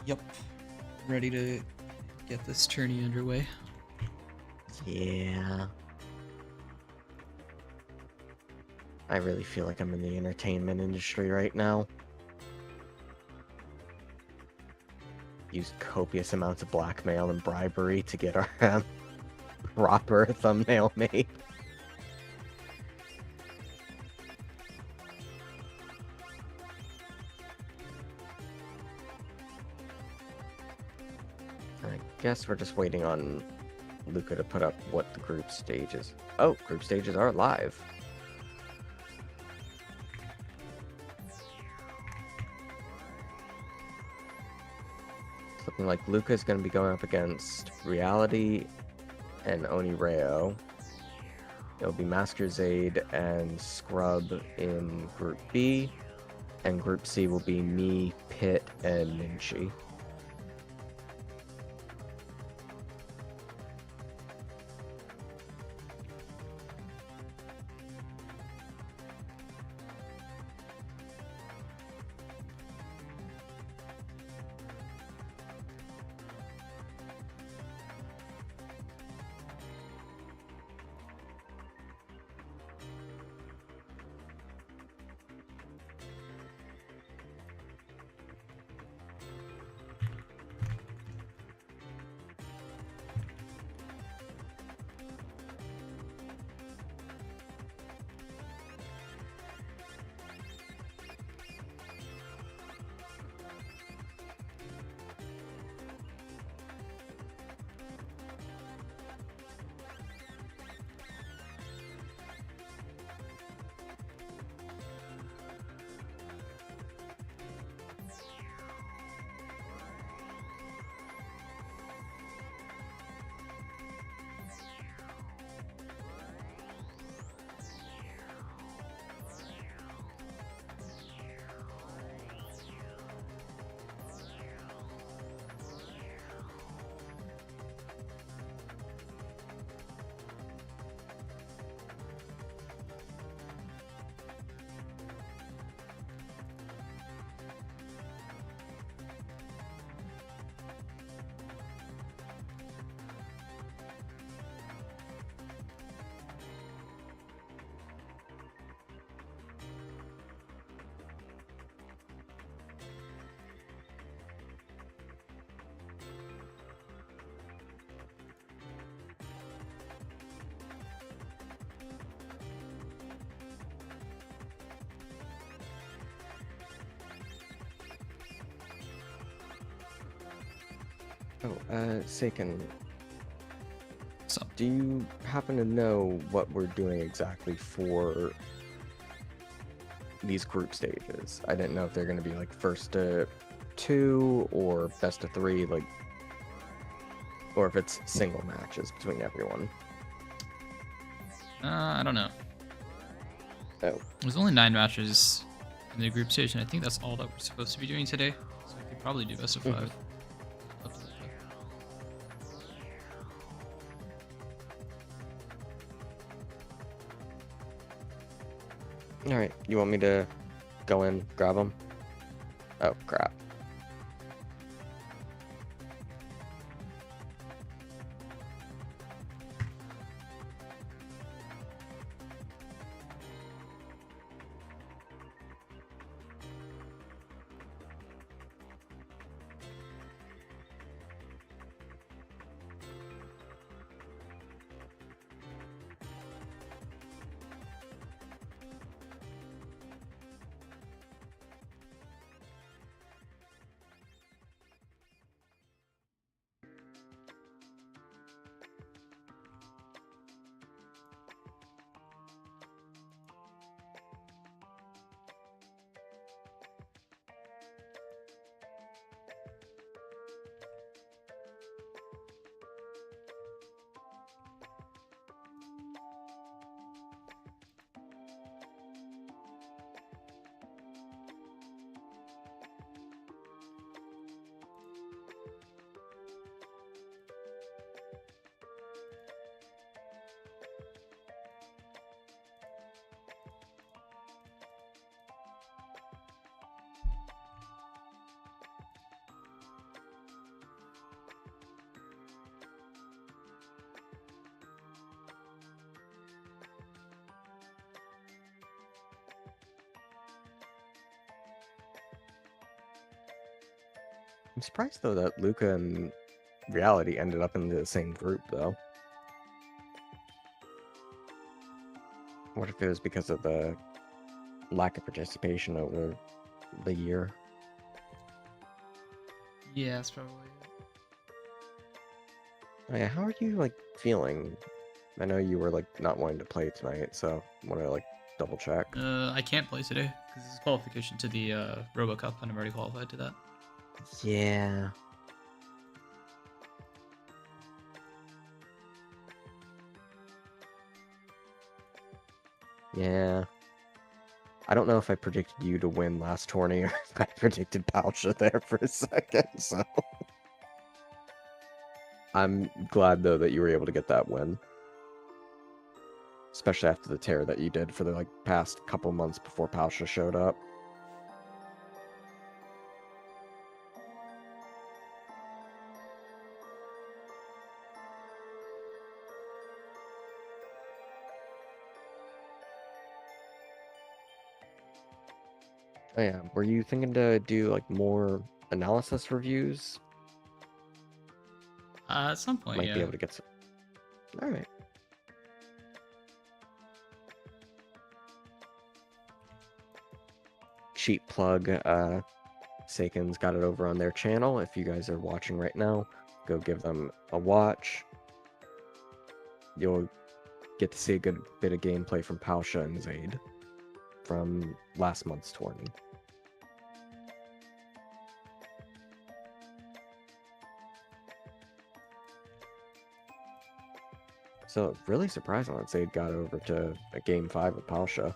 Yep. Ready to get this tourney underway. Yeah. I really feel like I'm in the entertainment industry right now. Used copious amounts of blackmail and bribery to get our proper thumbnail made. I guess we're just waiting on Luca to put up what the group stage is. Oh, group stages are live. It's looking like Luca's going to be going up against Reality and Onireo. It'll be Master ZZaid and Scrub in Group B, and Group C will be me, Pit, and Ninshi. Oh, Seiken, So, do you happen to know what we're doing exactly for these group stages? I didn't know if they're going to be like first to 2 or best of 3, like, or if it's single matches between everyone. I don't know. Oh, There's only 9 matches in the group stage, and I think that's all that we're supposed to be doing today. So we could probably do best of 5. alright. You want me to go in, grab them? Oh, crap. I'm surprised though that Luca and Reality ended up in the same group though. What if it was because of the lack of participation over the year? Yeah, that's probably Oh yeah, how are you like feeling? I know you were like not wanting to play tonight, so I want to like double check. it. I can't play today because this is qualification to the Robo Cup, and I'm already qualified to that. Yeah. Yeah. I don't know if I predicted you to win last tourney or if I predicted Palcha there for a second, so. I'm glad though that you were able to get that win. Especially after the tear that you did for the like past couple months before Palcha showed up. Oh yeah, were you thinking to do like more analysis reviews? At some point, Might be yeah. able to get some. Alright. Cheap plug, Saken's got it over on their channel. If you guys are watching right now, go give them a watch. You'll get to see a good bit of gameplay from Palsha and ZZaid from last month's tourney. So really surprising that ZZaid got over to a game 5 with Palsha.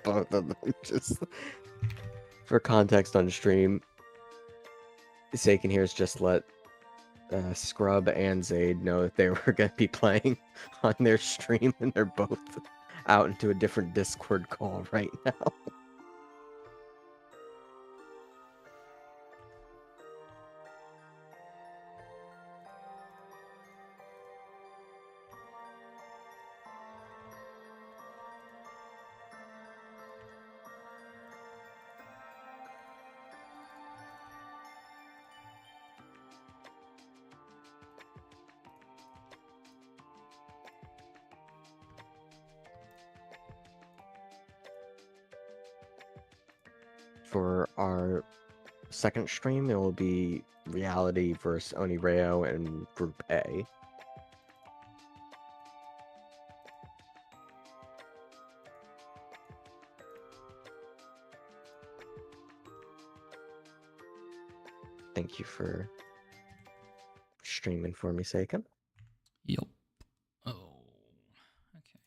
Both of them just for context on stream. Saken here's just let Scrub and ZZaid know that they were going to be playing on their stream, and they're both out into a different Discord call right now. For our second stream, it will be Reality versus Onireo in Group A. Thank you for streaming for me, Saken. Yup. Oh. Okay.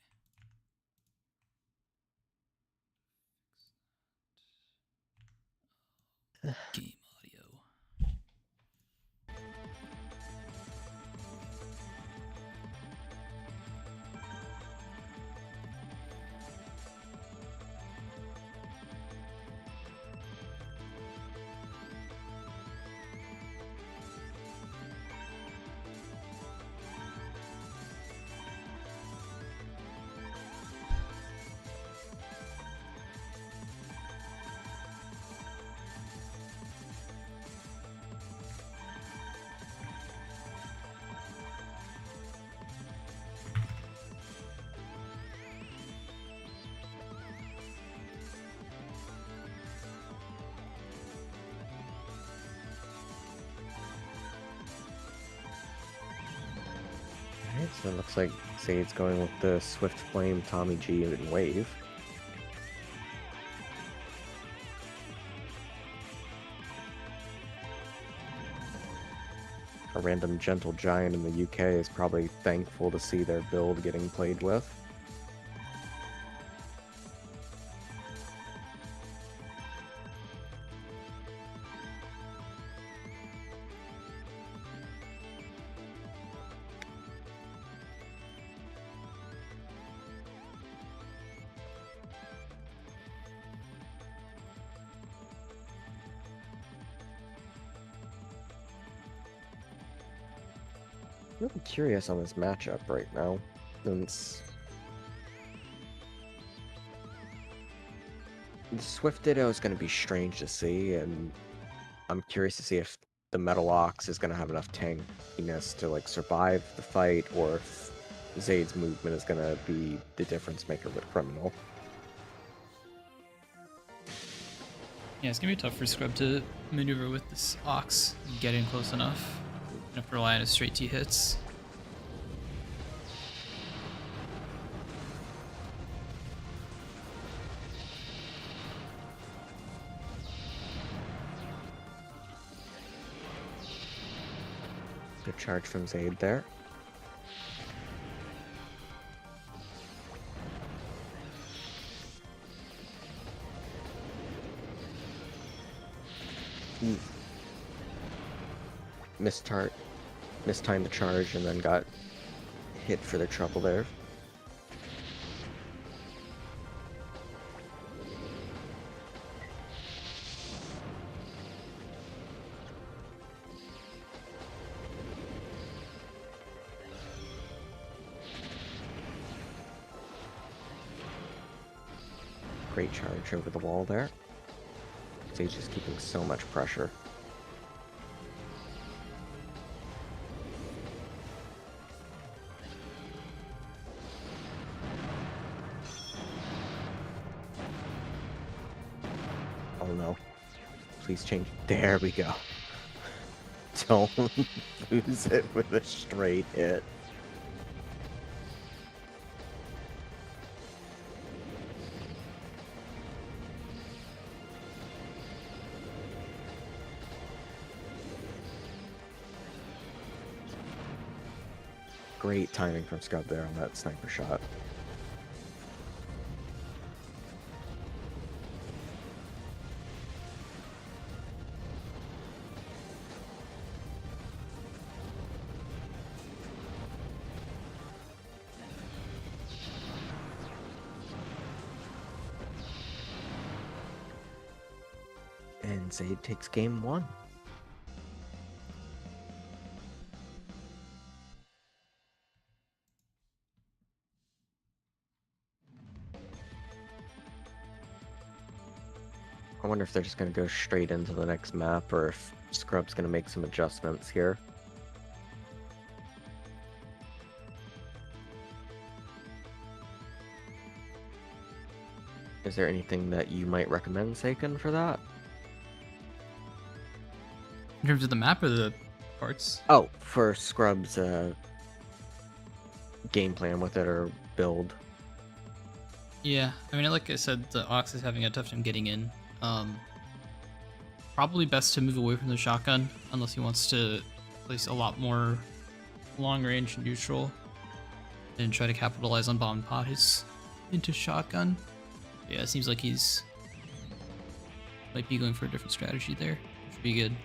Game audio. Alright, so it looks like ZZaid's going with the Swift Flame, Tommy G, and Wave. A random Gentle Giant in the UK is probably thankful to see their build getting played with. really curious on this matchup right now, since the Swift Ditto is going to be strange to see, and I'm curious to see if the Metal Ox is going to have enough tankiness to like survive the fight, or if ZZaid's movement is going to be the difference maker with Criminal. Yeah, it's gonna be tough for Scrub to maneuver with this Ox, getting close enough. You have to rely on his straight T hits. Good charge from ZZaid there. Mistimed the charge and then got hit for the trouble there. Great charge over the wall there. ZZaid's just keeping so much pressure. Oh no. Please change. There we go. Don't lose it with a straight hit. Great timing from Scrub there on that sniper shot. And ZZaid takes game 1. I wonder if they're just going to go straight into the next map, or if Scrub's going to make some adjustments here. Is there anything that you might recommend, Seiken, for that? In terms of the map or the parts? Oh, for Scrub's game plan with it, or build. Yeah, I mean, like I said, the Ox is having a tough time getting in. Probably best to move away from the shotgun, unless he wants to place a lot more long-range neutral and try to capitalize on bomb pot his into shotgun. Yeah, it seems like he's might be going for a different strategy there, which would be good.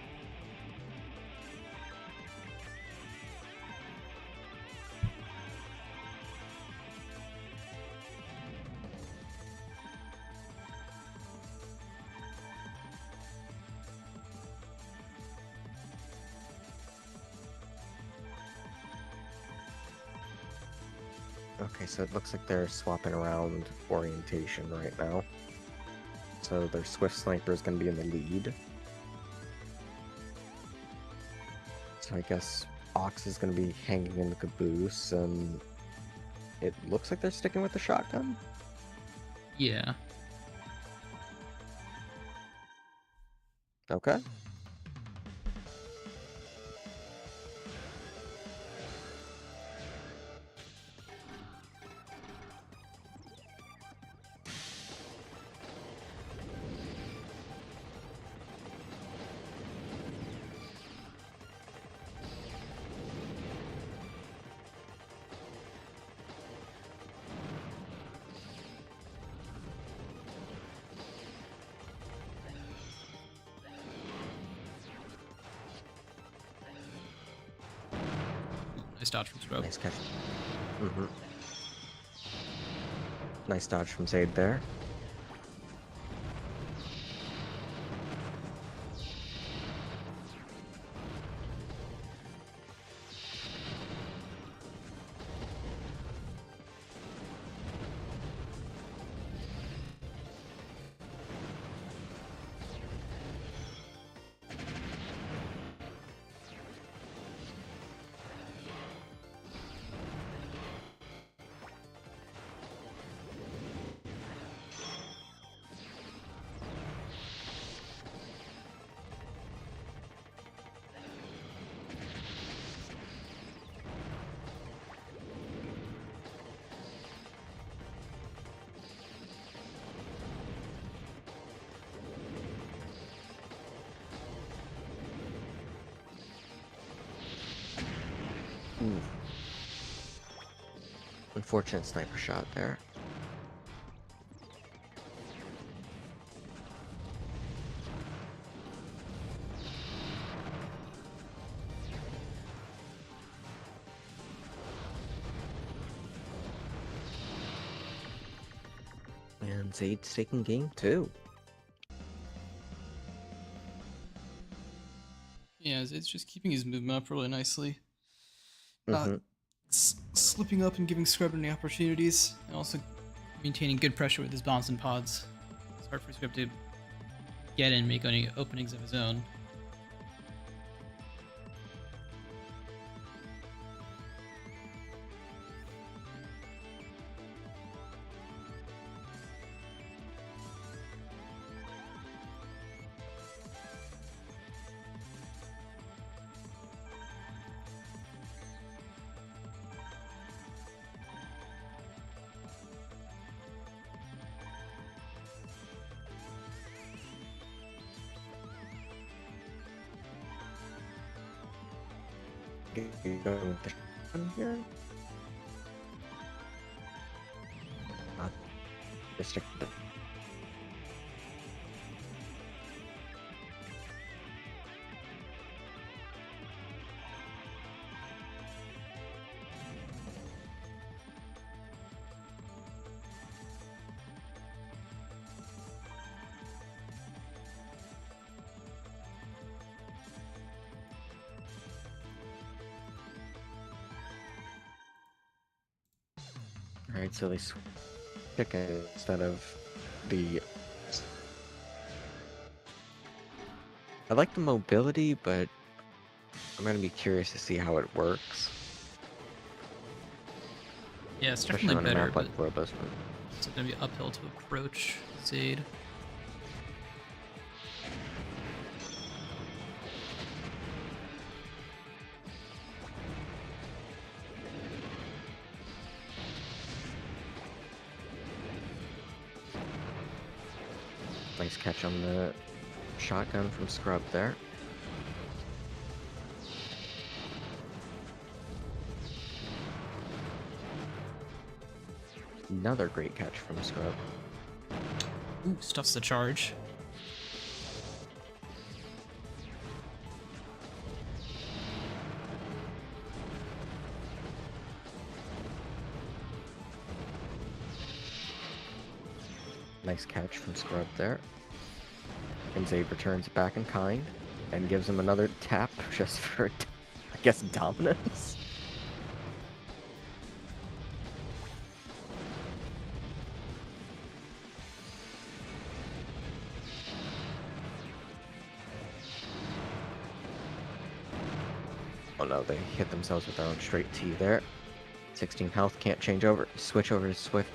Okay, so it looks like they're swapping around orientation right now. So their Swift Sniper is going to be in the lead. So I guess Ox is going to be hanging in the caboose, and it looks like they're sticking with the shotgun. Yeah. Okay. Nice dodge from Scrub. Nice catch. Nice dodge from ZZaid there. Unfortunate sniper shot there. And ZZaid's taking game 2. Yeah, it's just keeping his movement up really nicely. Mm-hmm. Not slipping up and giving Scrub any opportunities, and also maintaining good pressure with his bombs and pods. It's hard for Scrub to get in and make any openings of his own. Going with the shotgun here. Restricted. Alright, so they pick it instead of the... I like the mobility, but I'm gonna be curious to see how it works. Yeah, it's Especially definitely on a better, map but like Robo's. it's going to be uphill to approach ZZaid. Nice catch on the shotgun from Scrub there. Another great catch from Scrub. Ooh, stuffs the charge. Nice catch from Scrub there. And ZZaid returns back in kind and gives him another tap just for, I guess, dominance. Oh no, they hit themselves with their own straight T there. 16 health, can't change over. Switch over to Swift.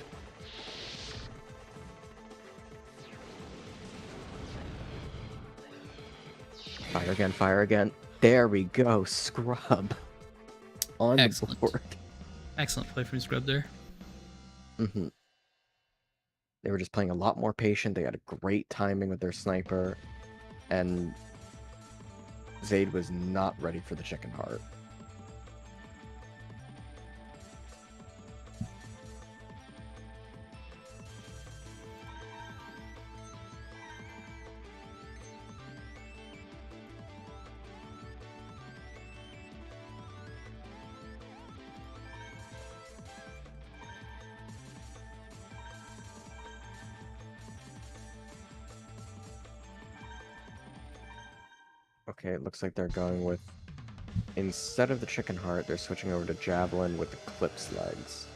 Fire again, fire again. There we go, Scrub. On Excellent. the board. Excellent play from Scrub there. Mm-hmm. They were just playing a lot more patient. They had a great timing with their sniper. And ZZaid was not ready for the chicken heart. Okay, it looks like they're going with, instead of the chicken heart, they're switching over to javelin with the clips legs.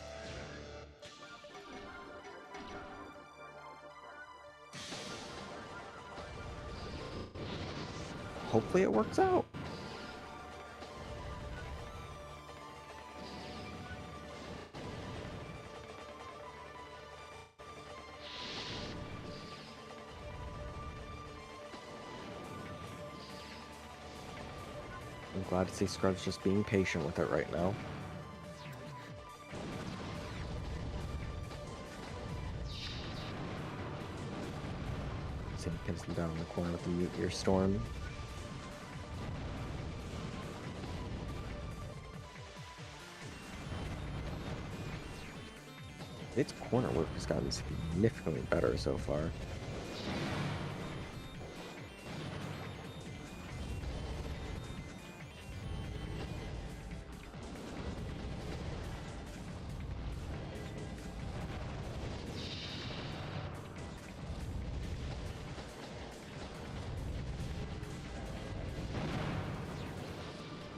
Hopefully it works out. I'm glad to see Scrub's just being patient with it right now. See, he pins them down in the corner with the Meteor Storm. Its corner work has gotten significantly better so far.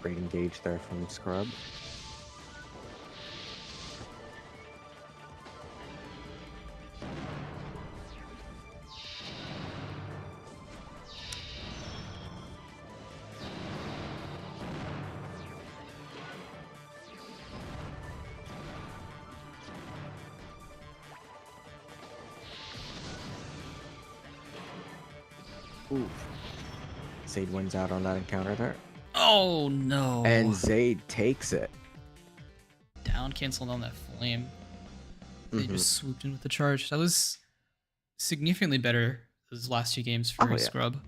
Great engage there from Scrub. Oof. ZZaid wins out on that encounter there. Oh no! And ZZaid takes it. Down, canceled on that flame. They just swooped in with the charge. That was significantly better those last 2 games for Scrub.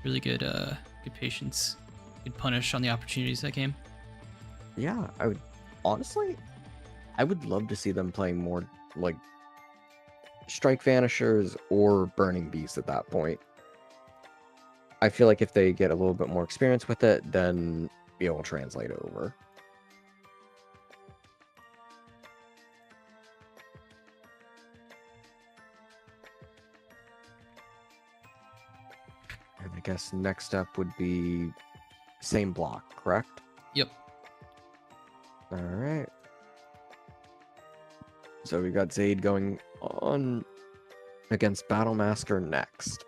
Really good good patience. Good punish on the opportunities that game. Yeah, I would honestly I would love to see them playing more like Strike Vanishers or Burning Beasts at that point. I feel like if they get a little bit more experience with it, then it will translate over. And I guess next up would be same block, correct? Yep. All right. So we got ZZaid going on against Battlemaster next.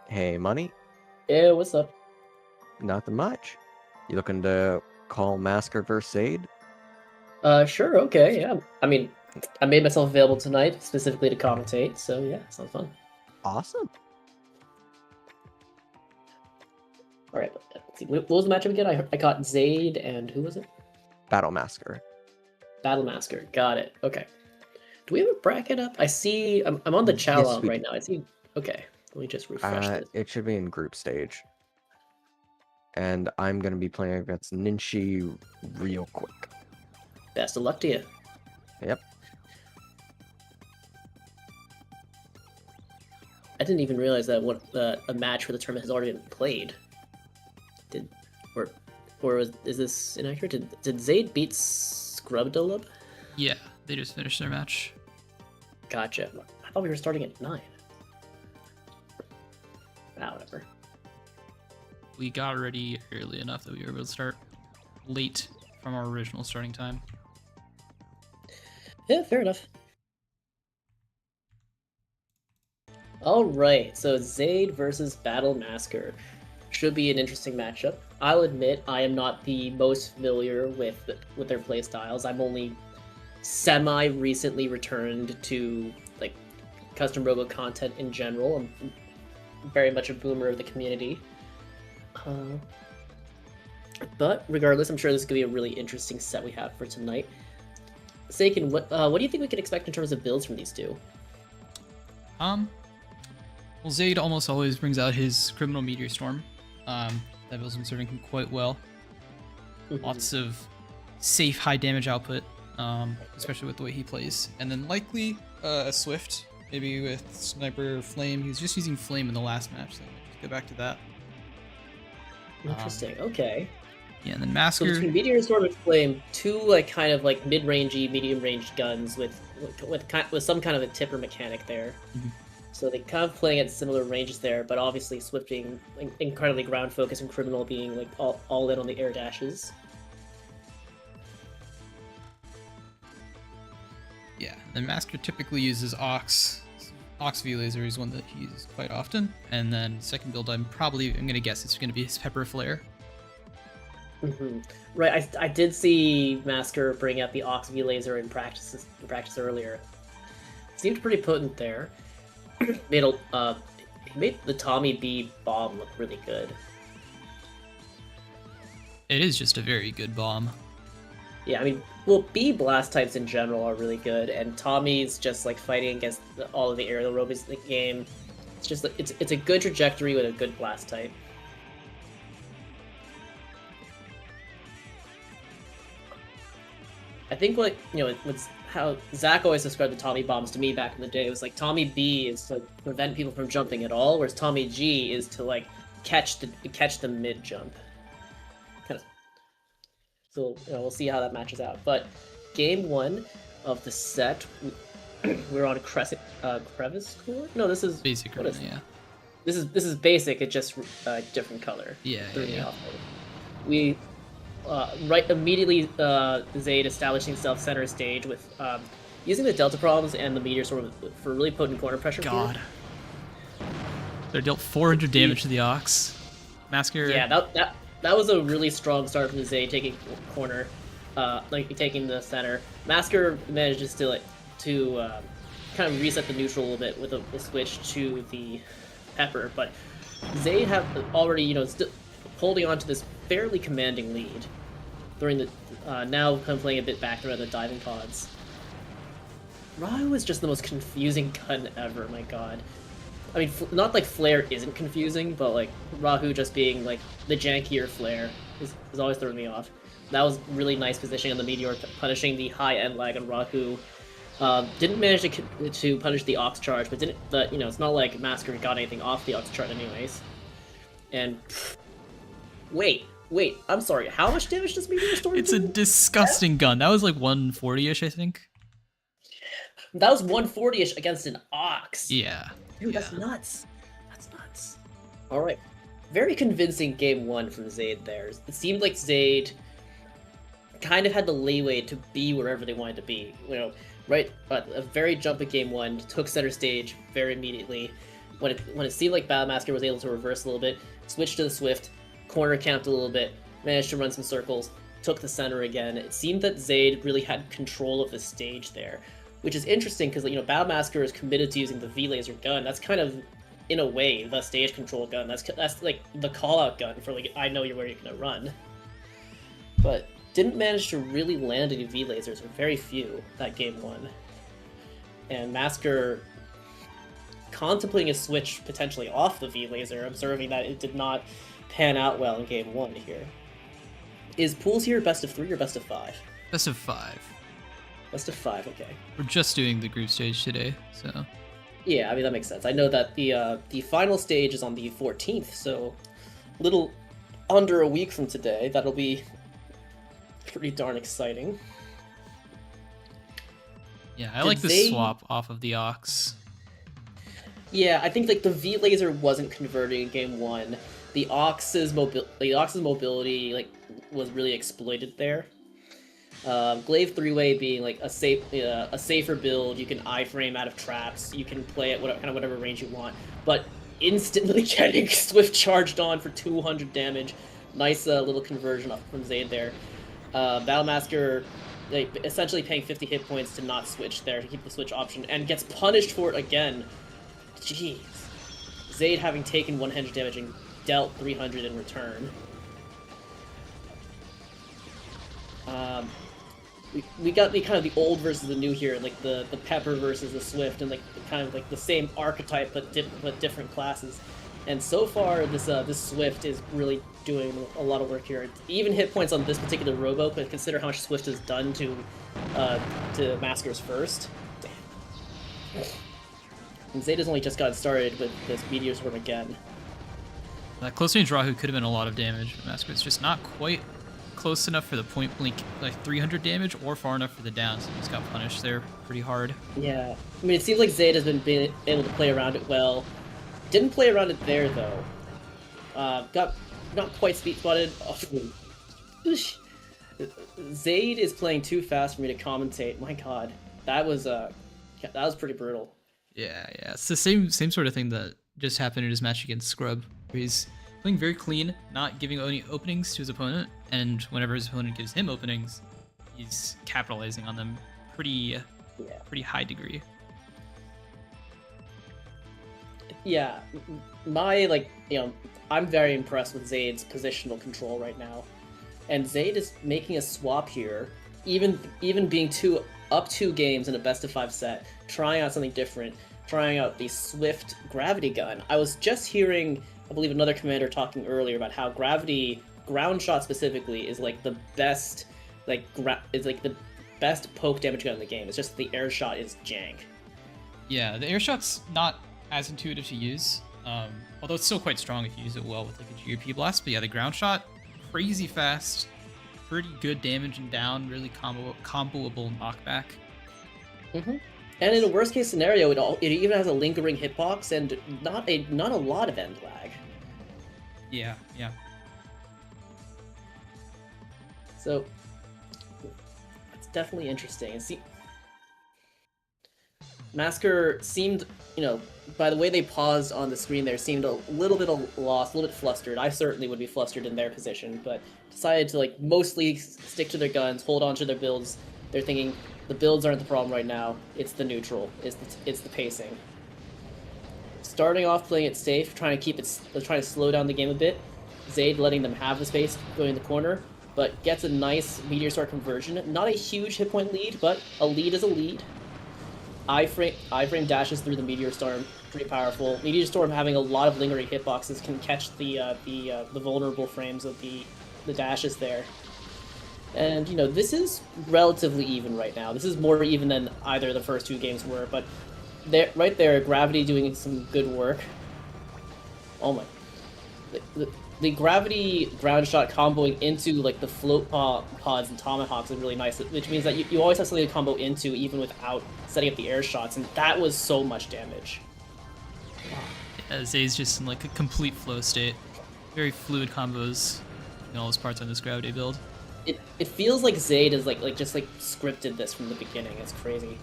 Hey, Money. Yeah, what's up? Nothing much. You looking to call Masker versus ZZaid? Sure, okay, yeah. I mean, I made myself available tonight specifically to commentate, so yeah, sounds fun. Awesome. All right, let's see. What was the matchup again? I caught ZZaid and who was it? Battlemaster. Battlemaster. Got it. Okay. Do we have a bracket up? I see. I'm on the challenge right now. I see. Okay. Let me just refresh this. It should be in group stage. And I'm going to be playing against Ninshi real quick. Best of luck to you. Yep. I didn't even realize that a match for the tournament has already been played. Is this inaccurate? Did ZZaid beat Scrubdelub? Yeah, they just finished their match. Gotcha. I thought we were starting at 9. Whatever. We got ready early enough that we were able to start late from our original starting time. Yeah, fair enough. Alright, so ZZaid versus Battlemaster. Should be an interesting matchup. I'll admit I am not the most familiar with their playstyles. I'm only semi-recently returned to like Custom Robo content in general. I'm very much a boomer of the community. But regardless, I'm sure this is going to be a really interesting set we have for tonight. Seiken, what do you think we can expect in terms of builds from these two? Well, ZZaid almost always brings out his Criminal Meteor Storm. That build's been serving him quite well. Lots of safe high damage output, especially with the way he plays. And then likely a Swift, maybe with Sniper Flame. He was just using Flame in the last match, so let's go back to that. Interesting. Okay. Yeah, and then Masker. So between Meteor Storm and Flame, two kind of medium-rangey, medium-ranged guns with some kind of a tipper mechanic there. So they kind of playing at similar ranges there, but obviously Swift being incredibly ground focused and Criminal being all in on the air dashes. Yeah, and Masker typically uses Ox. Ox V Laser is one that he uses quite often. And then second build, I'm gonna guess it's gonna be his Pepper Flare. Right, I did see Masker bring out the Ox V Laser in practice earlier. Seemed pretty potent there. He made the Tommy B bomb look really good. It is just a very good bomb. Yeah, I mean, well, B blast types in general are really good, and Tommy's just like fighting against all of the aerial robots in the game. It's just it's a good trajectory with a good blast type. I think what what's how Zach always described the Tommy bombs to me back in the day. It was like Tommy B is to prevent people from jumping at all, whereas Tommy G is to like catch the mid jump. Kind of. So we'll see how that matches out. But game 1 of the set, we're on crevice core. No, this is basic. What is yeah. This is basic. It's just different color. Yeah. We right immediately ZZaid establishing himself center stage with using the Delta Problems and the Meteor Sword for really potent corner pressure. God. They dealt 400 damage to the Ox. Masker. Yeah, that was a really strong start from ZZaid taking corner, taking the center. Masker manages to kind of reset the neutral a little bit with a switch to the Pepper, but ZZaid have already holding on to this fairly commanding lead during the now kind of playing a bit back around the diving pods. Rahu is just the most confusing gun ever. My God. I mean, not like Flare isn't confusing, but like Rahu just being like the jankier Flare is always throwing me off. That was really nice positioning on the Meteor, punishing the high end lag on Rahu. Didn't manage to punish the Ox charge, but it's not like Masker got anything off the Ox charge anyways. And wait, I'm sorry. How much damage does Meteor Storm do? It's a disgusting gun. That was like 140-ish, I think. That was 140-ish against an Ox. Yeah. Dude, that's nuts. That's nuts. All right. Very convincing game 1 from ZZaid there. It seemed like ZZaid kind of had the leeway to be wherever they wanted to be. Right? But a very jump at game 1, took center stage very immediately. When it seemed like Battlemaster was able to reverse a little bit, switched to the Swift, corner camped a little bit, managed to run some circles, took the center again. It seemed that ZZaid really had control of the stage there, which is interesting because Battlemaster is committed to using the V-Laser gun. That's kind of, in a way, the stage control gun. That's like the call-out gun for like, I know where you're gonna run. But didn't manage to really land any V-Lasers, or very few, that game 1. And Masker contemplating a switch potentially off the V-Laser, observing that it did not pan out well in game 1 here. Is pools here best of 3 or best of 5? Best of 5. Best of 5, okay. We're just doing the group stage today, so. Yeah, I mean that makes sense. I know that the final stage is on the 14th, so a little under a week from today. That'll be pretty darn exciting. Yeah, I like the swap off of the Ox. Yeah, I think like the V-Laser wasn't converting in game 1. The Ox's mobility was really exploited there. Glaive 3-way being like a safer build. You can iframe out of traps. You can play at whatever range you want, but instantly getting Swift charged on for 200 damage. Nice little conversion from ZZaid there. Battlemaster essentially paying 50 hit points to not switch there, to keep the switch option, and gets punished for it again. Jeez. ZZaid having taken 100 damage and dealt 300 in return. We got the kind of the old versus the new here, like the Pepper versus the Swift, and like kind of like the same archetype but different classes. And so far, this Swift is really doing a lot of work here. Even hit points on this particular Robo, but consider how much Swift has done to Masker's first. Damn. And ZZaid has only just gotten started with this Meteor Sword again. That close range Rahu could have been a lot of damage, but Masker's just not quite close enough for the point blank, like 300 damage, or far enough for the down, so he just got punished there pretty hard. Yeah, I mean, it seems like ZZaid has been able to play around it well. Didn't play around it there though. Got not quite speed spotted. Oh, ZZaid is playing too fast for me to commentate. My God, that was pretty brutal. Yeah, it's the same sort of thing that just happened in his match against Scrub, where he's playing very clean, not giving any openings to his opponent, and whenever his opponent gives him openings, he's capitalizing on them pretty high degree. Yeah, I'm very impressed with ZZaid's positional control right now. And ZZaid is making a swap here even being up 2 games in a best of 5 set, trying out something different, trying out the Swift gravity gun. I was just hearing, I believe, another commander talking earlier about how gravity ground shot specifically is like the best, the best poke damage gun in the game. It's just the air shot is jank. Yeah, the air shot's not as intuitive to use, although it's still quite strong if you use it well with like a GOP blast. But yeah, the ground shot, crazy fast, pretty good damage and down, really comboable knockback. Mm-hmm. And in a worst case scenario, it even has a lingering hitbox and not a lot of end lag. Yeah. So it's definitely interesting. And see, Masker seemed, by the way they paused on the screen there, seemed a little bit lost, a little bit flustered. I certainly would be flustered in their position, but decided to mostly stick to their guns, hold on to their builds. They're thinking the builds aren't the problem right now. It's the neutral. It's the pacing. Starting off playing it safe, trying to slow down the game a bit. ZZaid letting them have the space going in the corner, but gets a nice Meteor Star conversion. Not a huge hit point lead, but a lead is a lead. Iframe dashes through the Meteor Storm, pretty powerful. Meteor Storm having a lot of lingering hitboxes can catch the vulnerable frames of the dashes there. And this is relatively even right now. This is more even than either of the first 2 games were, but right there, Gravity doing some good work. Oh my, the Gravity ground shot comboing into the float pods and tomahawks is really nice, which means that you always have something to combo into even without setting up the air shots, and that was so much damage. Yeah, ZZaid's just in a complete flow state. Very fluid combos in all his parts on this Gravity build. It feels like ZZaid is just scripted this from the beginning. It's crazy.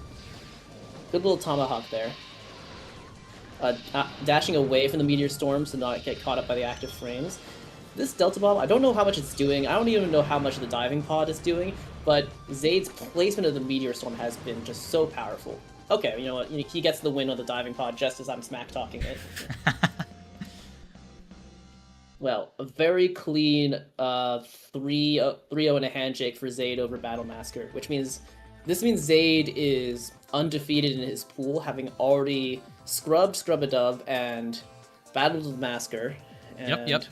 Good little tomahawk there. Dashing away from the Meteor Storm to not get caught up by the active frames. This Delta Bomb, I don't know how much it's doing. I don't even know how much the diving pod is doing, but ZZaid's placement of the Meteor Storm has been just so powerful. Okay, you know what? He gets the win on the diving pod just as I'm smack talking it. Well, a very clean 3-0 and a handshake for ZZaid over Battle Masker, which means ZZaid is undefeated in his pool, having already scrubbed Scrubdelub and battled with Masker. And... Yep.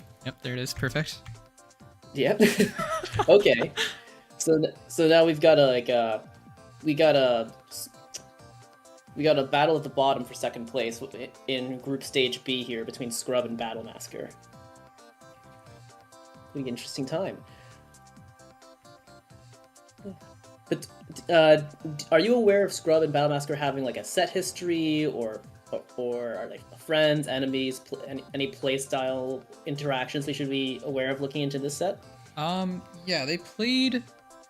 There it is. Perfect. Yep. Okay. So now we've got we got a battle at the bottom for second place in Group Stage B here between Scrub and Battle Masker. Pretty interesting time. But are you aware of Scrub and Battle Masker having a set history, or are friends, enemies, any playstyle interactions we should be aware of looking into this set? Yeah, they played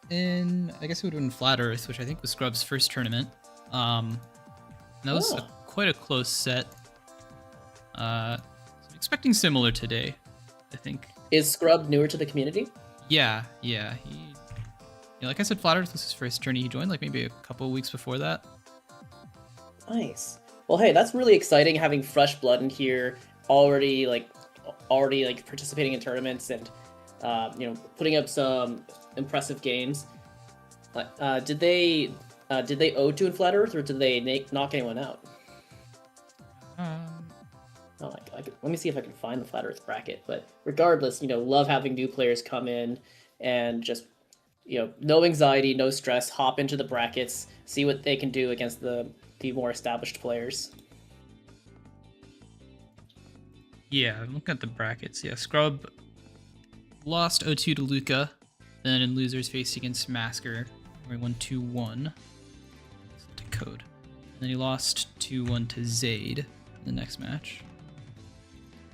in, I guess it would have been Flat Earth, which I think was Scrub's first tournament. And that was quite a close set. So I'm expecting similar today, I think. Is Scrub newer to the community? Yeah. He, like I said, Flat Earth was his first tourney he joined, maybe a couple of weeks before that. Nice. Well, hey, that's really exciting having fresh blood in here, already participating in tournaments and putting up some impressive games. Did they O2 in Flat Earth, or did they knock anyone out? Let me see if I can find the Flat Earth bracket. But regardless, love having new players come in and just, no anxiety, no stress, hop into the brackets, see what they can do against the more established players. Yeah, I'm looking at the brackets. Yeah, Scrub lost 0-2 to Luca, then in losers faced against Masker, where he won 2-1 to Code. And then he lost 2-1 to ZZaid in the next match.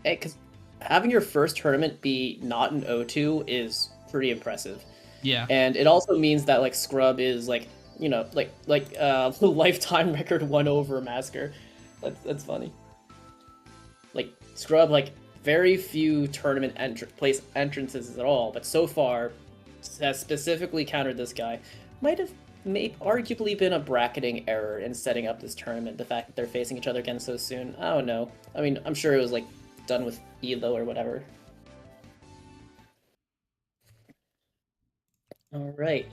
Hey, because having your first tournament be not an 0-2 is pretty impressive. Yeah. And it also means that Scrub is lifetime record 1 over Masker. That's funny. Scrub very few tournament entrances at all, but so far has specifically countered this guy. Might have arguably been a bracketing error in setting up this tournament. The fact that they're facing each other again so soon. I don't know. I mean, I'm sure it was done with Elo or whatever. All right.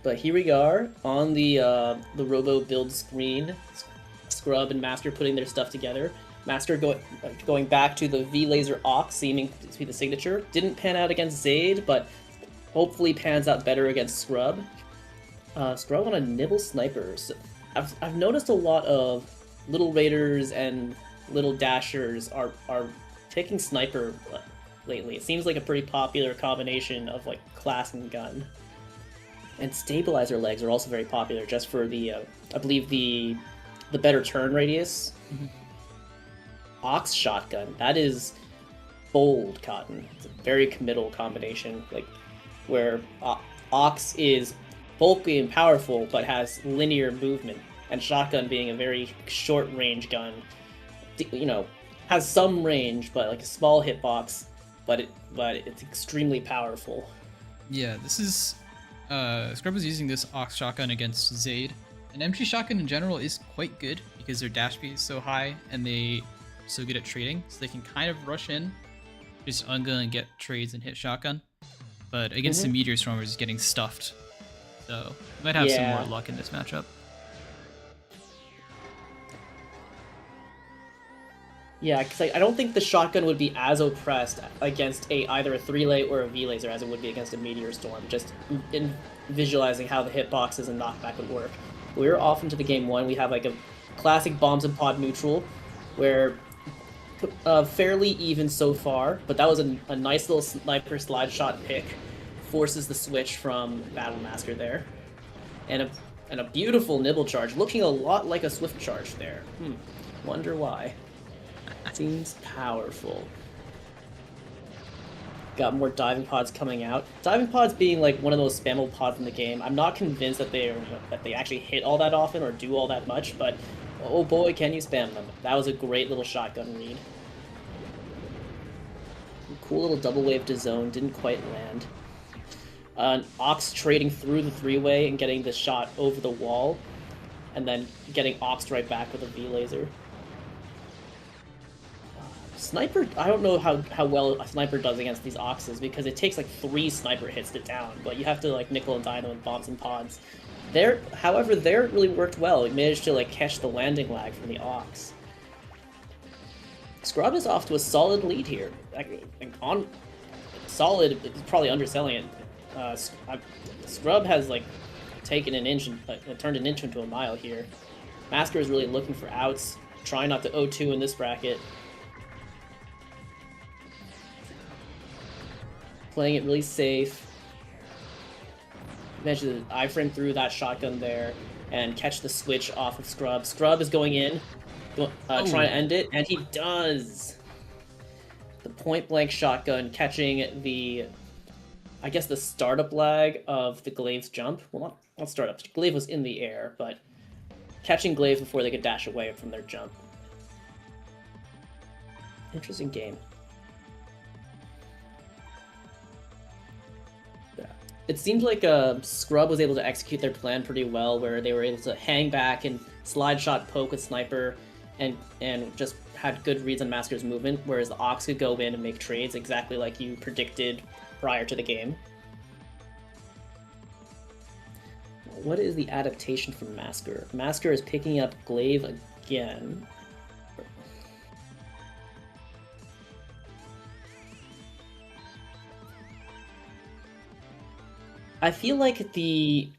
But here we are on the Robo build screen. Scrub and Master putting their stuff together. Master going back to the V-Laser Ox, seeming to be the signature. Didn't pan out against ZZaid, but hopefully pans out better against Scrub. Scrub on a Nibble Sniper. So I've noticed a lot of little Raiders and little Dashers are taking Sniper lately. It seems like a pretty popular combination of like class and gun. And Stabilizer legs are also very popular, just for the I believe the better turn radius. Mm-hmm. Ox shotgun, that is bold, Cotton. It's a very committal combination, like where Ox is bulky and powerful but has linear movement, and shotgun being a very short range gun, you know, has some range but like a small hitbox, but it's extremely powerful. Yeah, this is Scrub is using this Ox shotgun against ZZaid. And MG shotgun in general is quite good because their dash speed is so high and they are so good at trading, so they can kind of rush in, just ungun and get trades and hit shotgun. But against the Meteor Stormers, is getting stuffed, so we might have some more luck in this matchup. Yeah, because I don't think the shotgun would be as oppressed against either a 3-lay or a V-Laser as it would be against a Meteor Storm, just in visualizing how the hitboxes and knockback would work. We're off into the game one. We have like a classic bombs and pod neutral, where fairly even so far, but that was a nice little sniper slide shot pick. Forces the switch from Battle Master there. And a beautiful nibble charge, looking a lot like a swift charge there. Wonder why. Seems powerful. Got more diving pods coming out. Diving pods being like one of the most spammable pods in the game. I'm not convinced that they actually hit all that often or do all that much, but oh boy, can you spam them. That was a great little shotgun read. Cool little double wave to zone, didn't quite land. Ox trading through the 3-way and getting the shot over the wall, and then getting Ox right back with a V-Laser. Sniper, I don't know how well a Sniper does against these Oxes, because it takes like 3 Sniper hits to down, but you have to like nickel and dime them with bombs and pods. However, there it really worked well. It managed to like catch the landing lag from the Ox. Scrub is off to a solid lead here. On solid, is probably underselling it. Scrub has like taken an inch and turned an inch into a mile here. Master is really looking for outs, trying not to 0-2 in this bracket. Playing it really safe. Managed to iframe through that shotgun there and catch the switch off of Scrub. Scrub is going in, trying to end it, and he does. The point blank shotgun catching the, I guess, the startup lag of the Glaive's jump. Well, not startup. Glaive was in the air, but catching Glaive before they could dash away from their jump. Interesting game. It seemed like Scrub was able to execute their plan pretty well, where they were able to hang back and slide shot poke with Sniper, and just had good reads on Master's movement, whereas the Ox could go in and make trades exactly like you predicted prior to the game. What is the adaptation from Master? Master is picking up Glaive again. I feel like the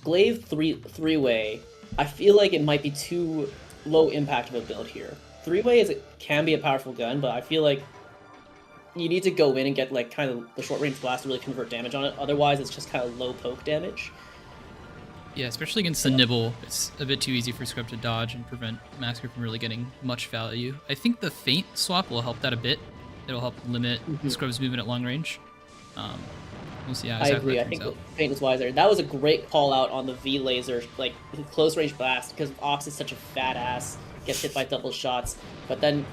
Glaive three-way, I feel like it might be too low impact of a build here. 3-way can be a powerful gun, but I feel like you need to go in and get like kind of the short range blast to really convert damage on it. Otherwise, it's just kind of low poke damage. Yeah, especially against the Nibble, it's a bit too easy for Scrub to dodge and prevent Masker from really getting much value. I think the Feint swap will help that a bit. It'll help limit Scrub's movement at long range. We'll see how exactly I agree. I think Feint was wiser. That was a great call out on the V-Laser, like close range blast, because Ox is such a fat ass, gets hit by double shots, but then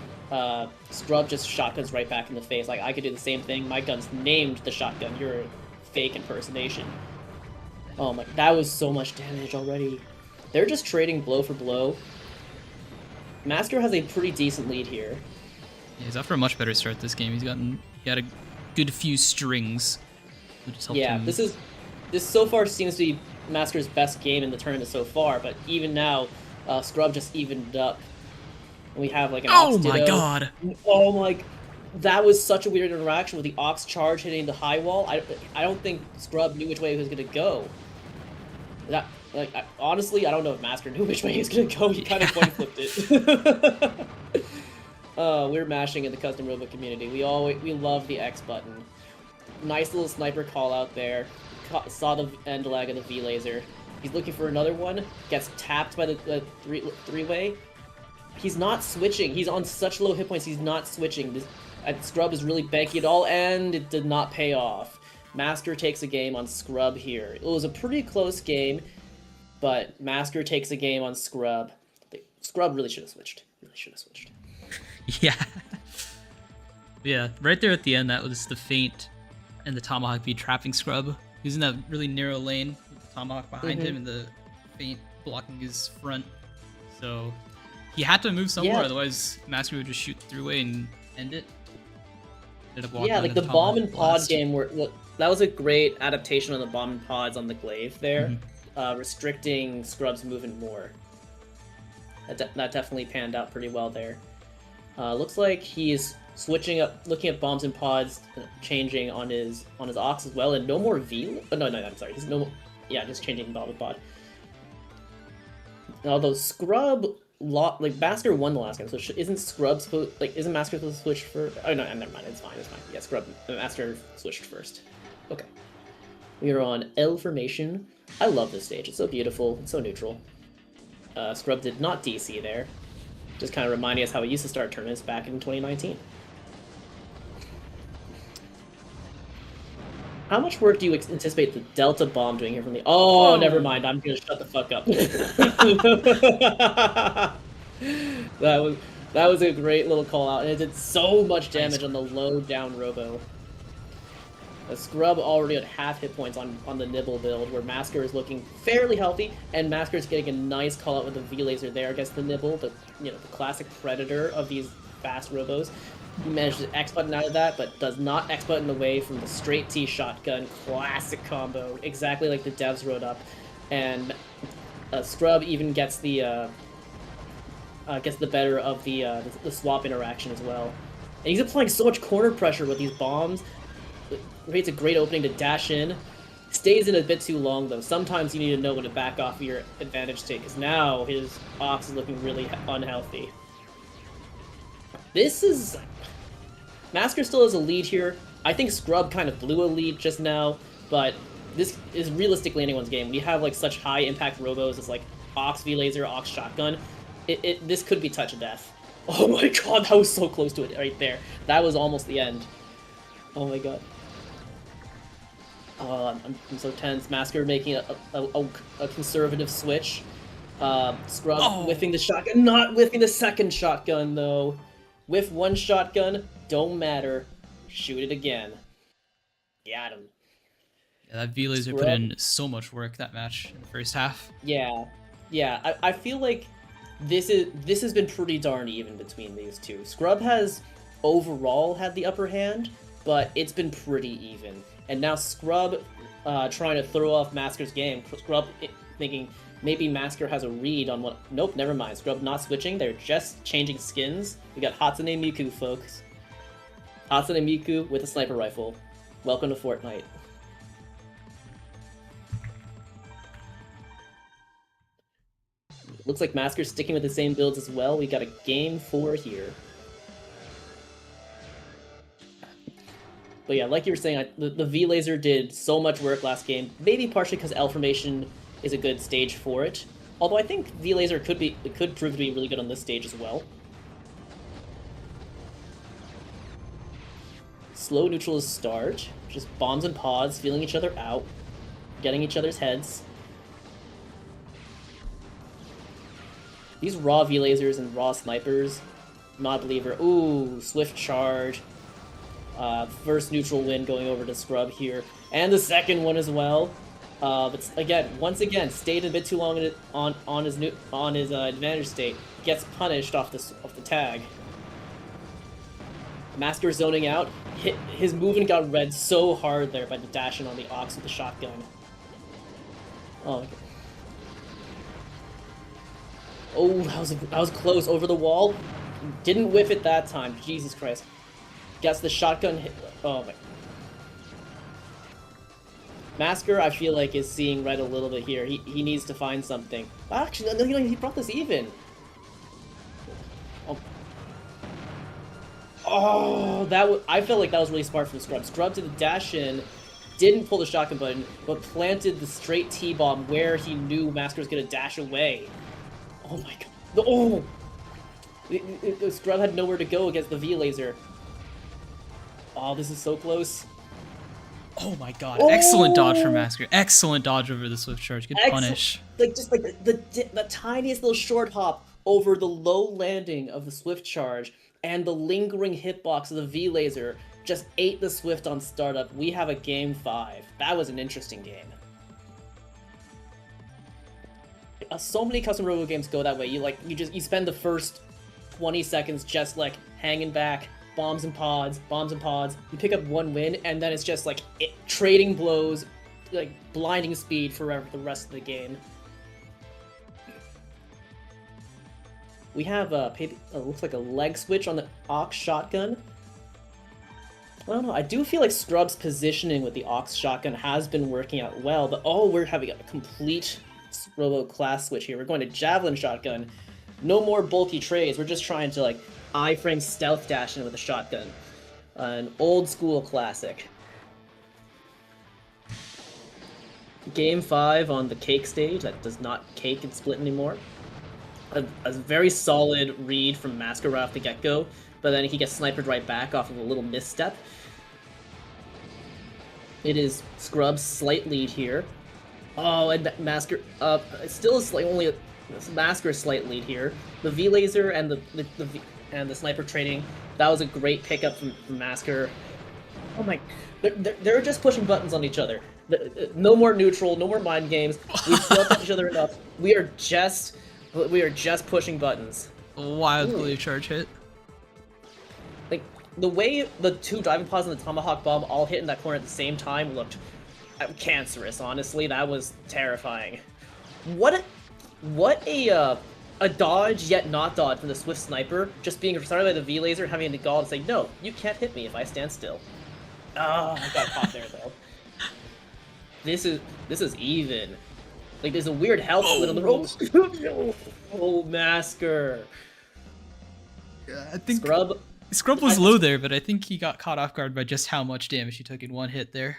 Scrub just shotguns right back in the face. Like, I could do the same thing. My gun's named the shotgun. You're a fake impersonation. Oh my, that was so much damage already. They're just trading blow for blow. Master has a pretty decent lead here. Yeah, he's off for a much better start this game. He got a good few strings. Yeah, this is this so far seems to be Masker's best game in the tournament so far, but even now, Scrub just evened up. And we have like an Oh Ox my Ditto. god! Oh my, that was such a weird interaction with the Ox charge hitting the high wall. I don't think Scrub knew which way he was gonna go. That honestly, I don't know if Master knew which way he was gonna go. He kind of coin flipped it. We're mashing in the Custom Robo community. We love the X button. Nice little sniper call out there. Saw the end lag of the V laser. He's looking for another one. Gets tapped by the three-way. He's not switching. He's on such low hit points. He's not switching. Scrub is really banking it all, and it did not pay off. Master takes a game on Scrub here. It was a pretty close game, but Master takes a game on Scrub. Scrub really should have switched. Really should have switched. Yeah. Yeah, right there at the end, that was the feint and the Tomahawk be trapping Scrub. He was in that really narrow lane with the Tomahawk behind him and the feint blocking his front. So he had to move somewhere, otherwise Master would just shoot the three-way and end it. Yeah, like the bomb and pod game that was a great adaptation on the bomb and pods on the glaive there, restricting Scrub's movement more. That definitely panned out pretty well there. Looks like he's switching up, looking at bombs and pods, changing on his Ox as well, and no more V. Oh, no, I'm sorry. He's just changing bomb and pod. Although Scrub, like Master won the last game, so isn't Scrub supposed, isn't Master supposed to switch for? Oh no, never mind. It's fine. Yeah, Master switched first. Okay. We are on L formation. I love this stage. It's so beautiful. It's so neutral. Scrub did not DC there. Just kind of reminding us how we used to start tournaments back in 2019. How much work do you anticipate the Delta Bomb doing here from the... Oh, never mind. I'm gonna shut the fuck up. That was a great little call out, and it did so much damage on the low down Robo. A Scrub already at half hit points on the Nibble build, where Masker is looking fairly healthy, and Masker is getting a nice call out with the V laser there against the Nibble, the classic predator of these fast Robos. He managed to X button out of that, but does not X button away from the straight T shotgun classic combo, exactly like the devs wrote up. And Scrub even gets the better of the swap interaction as well. And he's applying so much corner pressure with these bombs. Creates a great opening to dash in. Stays in a bit too long though. Sometimes you need to know when to back off of your advantage state, because now his Ox is looking really unhealthy. This is... Masker still has a lead here. I think Scrub kind of blew a lead just now, but this is realistically anyone's game. We have like such high impact Robos as like Ox V-Laser, Ox Shotgun. This could be touch of death. Oh my god, that was so close to it right there. That was almost the end. Oh my god. I'm so tense. Masker making a conservative switch. Scrub whiffing the shotgun, not whiffing the second shotgun though. Whiff one shotgun, don't matter. Shoot it again. Got him. Yeah, that V-Laser put in so much work that match in the first half. Yeah. I feel like this has been pretty darn even between these two. Scrub has overall had the upper hand, but it's been pretty even. And now Scrub trying to throw off Masker's game. Scrub thinking maybe Masker has a read on what... Nope, never mind. Scrub not switching. They're just changing skins. We got Hatsune Miku, folks. Hatsune Miku with a sniper rifle. Welcome to Fortnite. Looks like Masker's sticking with the same builds as well. We got a game 4 here. But yeah, like you were saying, the V-Laser did so much work last game. Maybe partially because L formation is a good stage for it. Although I think V-Laser could prove to be really good on this stage as well. Slow neutral is start. Just bombs and pods, feeling each other out. Getting each other's heads. These raw V-Lasers and raw snipers, not a believer. Ooh, swift charge. First neutral win going over to Scrub here, and the second one as well. But again, once again, stayed a bit too long on his advantage state. Gets punished off the tag. Masker zoning out. His movement got read so hard there by the dash in on the Ox with the shotgun. Oh, okay. Oh, that was close. Over the wall. Didn't whiff it that time. Jesus Christ. Gets the shotgun hit. Oh my. Masker, I feel like, is seeing red a little bit here. He needs to find something. Actually, no, he brought this even. Oh, I felt like that was really smart from Scrub. Scrub did the dash in, didn't pull the shotgun button, but planted the straight T-bomb where he knew Masker was gonna dash away. Oh my god. Oh! Scrub had nowhere to go against the V-Laser. Oh, this is so close. Oh my god, Oh! excellent dodge from Masker. Excellent dodge over the Swift Charge. Good punish. Like, just like the tiniest little short hop over the low landing of the Swift Charge and the lingering hitbox of the V-Laser just ate the Swift on startup. We have a game 5. That was an interesting game. So many Custom Robo games go that way. You spend the first 20 seconds just like hanging back, bombs and pods, you pick up one win, and then it's just like trading blows, like blinding speed forever the rest of the game. We have looks like a leg switch on the Aux shotgun. I don't know, I do feel like Scrub's positioning with the Aux shotgun has been working out well, but oh, we're having a complete Robo class switch here. We're going to Javelin shotgun. No more bulky trades, we're just trying to like iframe stealth dash in with a shotgun. An old school classic. Game 5 on the cake stage, that does not cake and split anymore. A very solid read from Masker right off the get-go, but then he gets sniped right back off of a little misstep. It is Scrub's slight lead here. Oh, and Masker, still is only a Masker's slight lead here. The V-Laser and the sniper trading, that was a great pickup from Masker. Oh my, they're just pushing buttons on each other. No more neutral, no more mind games. We've stealthed each other enough. We are just pushing buttons. Wild blue charge hit. Like, the way the two diving pods and the Tomahawk Bomb all hit in that corner at the same time looked cancerous, honestly. That was terrifying. What a dodge yet not dodge from the Swift Sniper, just being started by the V-Laser, having the gall to say, no, you can't hit me if I stand still. Oh, I got caught there, though. This is even. Like, there's a weird health split on the ropes. Oh, Masker. Yeah, I think Scrub was low there, but I think he got caught off guard by just how much damage he took in one hit there.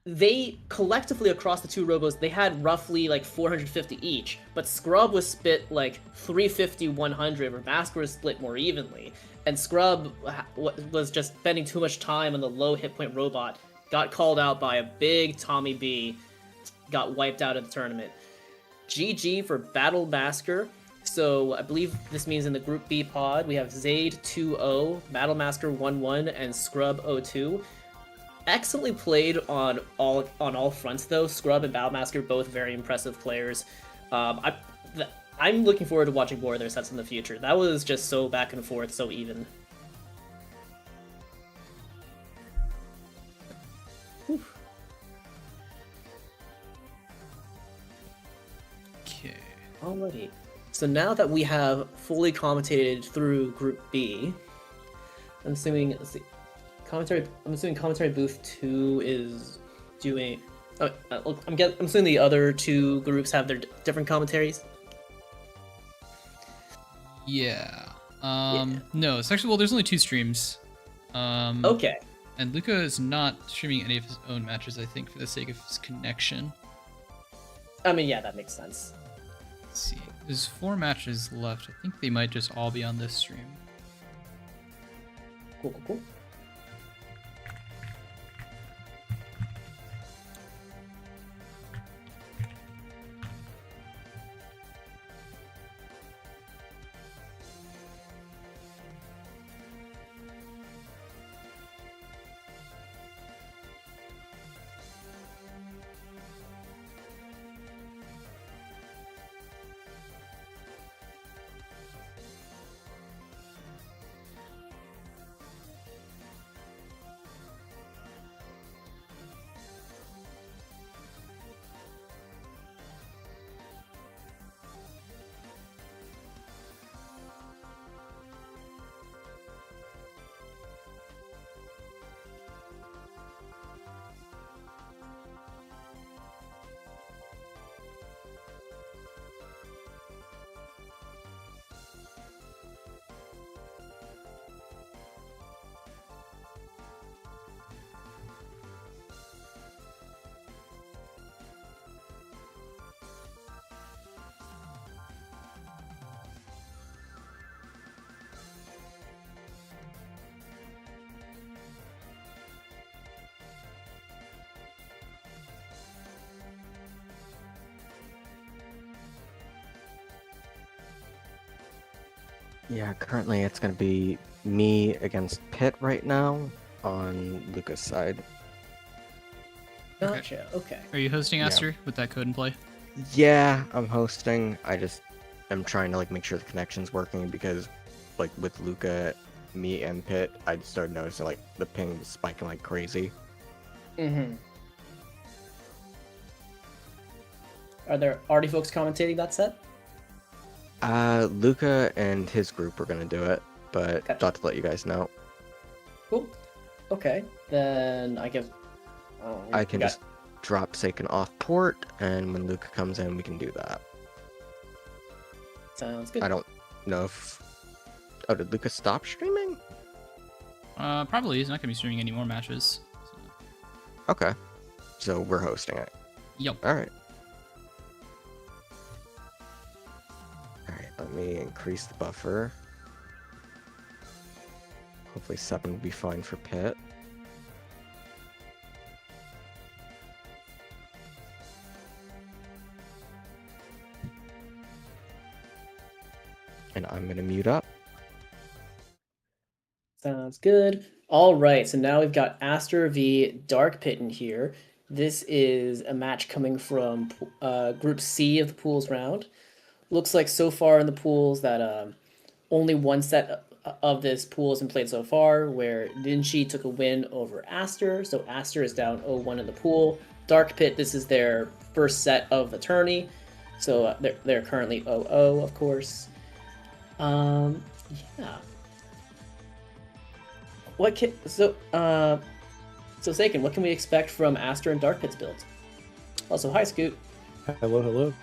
They collectively across the two Robos, they had roughly like 450 each, but Scrub was split like 350, 100, where Masker was split more evenly. And Scrub was just spending too much time on the low hit point robot, got called out by a big Tommy B, got wiped out of the tournament. GG for Battle Masker. So I believe this means in the Group B pod, we have ZZaid 2-0, Battle Masker 1-1, and Scrub 0-2. Excellently played on all fronts though. Scrub and Battle Masker both very impressive players. I'm looking forward to watching more of their sets in the future. That was just so back and forth, so even. Whew. Okay. Alrighty. So now that we have fully commentated through Group B, I'm assuming, let's see, I'm assuming commentary booth 2 is doing. I'm assuming the other two groups have their different commentaries. Yeah. No, it's actually, well, there's only 2 streams. Okay. And Luca is not streaming any of his own matches, I think, for the sake of his connection. I mean, yeah, that makes sense. Let's see. There's 4 matches left. I think they might just all be on this stream. Cool. Yeah, currently it's going to be me against Pit right now on Lucca's side. Gotcha. Okay. Are you hosting Yeah. Aster with that code in play? Yeah, I'm hosting. I just am trying to like make sure the connection's working because like with Lucca, me and Pit, I started noticing like the ping was spiking like crazy. Mm-hmm. Are there already folks commentating that set? Lucca and his group were gonna do it, but Gotcha. thought to let you guys know. Cool. Okay. Then I guess I can just drop Seiken off port, and when Lucca comes in, we can do that. Sounds good. I don't know if... Oh, did Lucca stop streaming? Probably. He's not gonna be streaming any more matches. So. Okay. So we're hosting it. Yep. Alright. Alright, let me increase the buffer. Hopefully 7 will be fine for Pit. And I'm gonna mute up. Sounds good. All right, so now we've got Aster v DarkPit in here. This is a match coming from Group C of the pools round. Looks like so far in the pools that only one set of this pool has been played so far, where Ninshi took a win over Aster. So Aster is down 0-1 in the pool. DarkPit, this is their first set of the tourney. So they're currently 0-0, of course. Yeah. So Seiken, what can we expect from Aster and DarkPit's build? Also, hi Scoot. Hello, hello.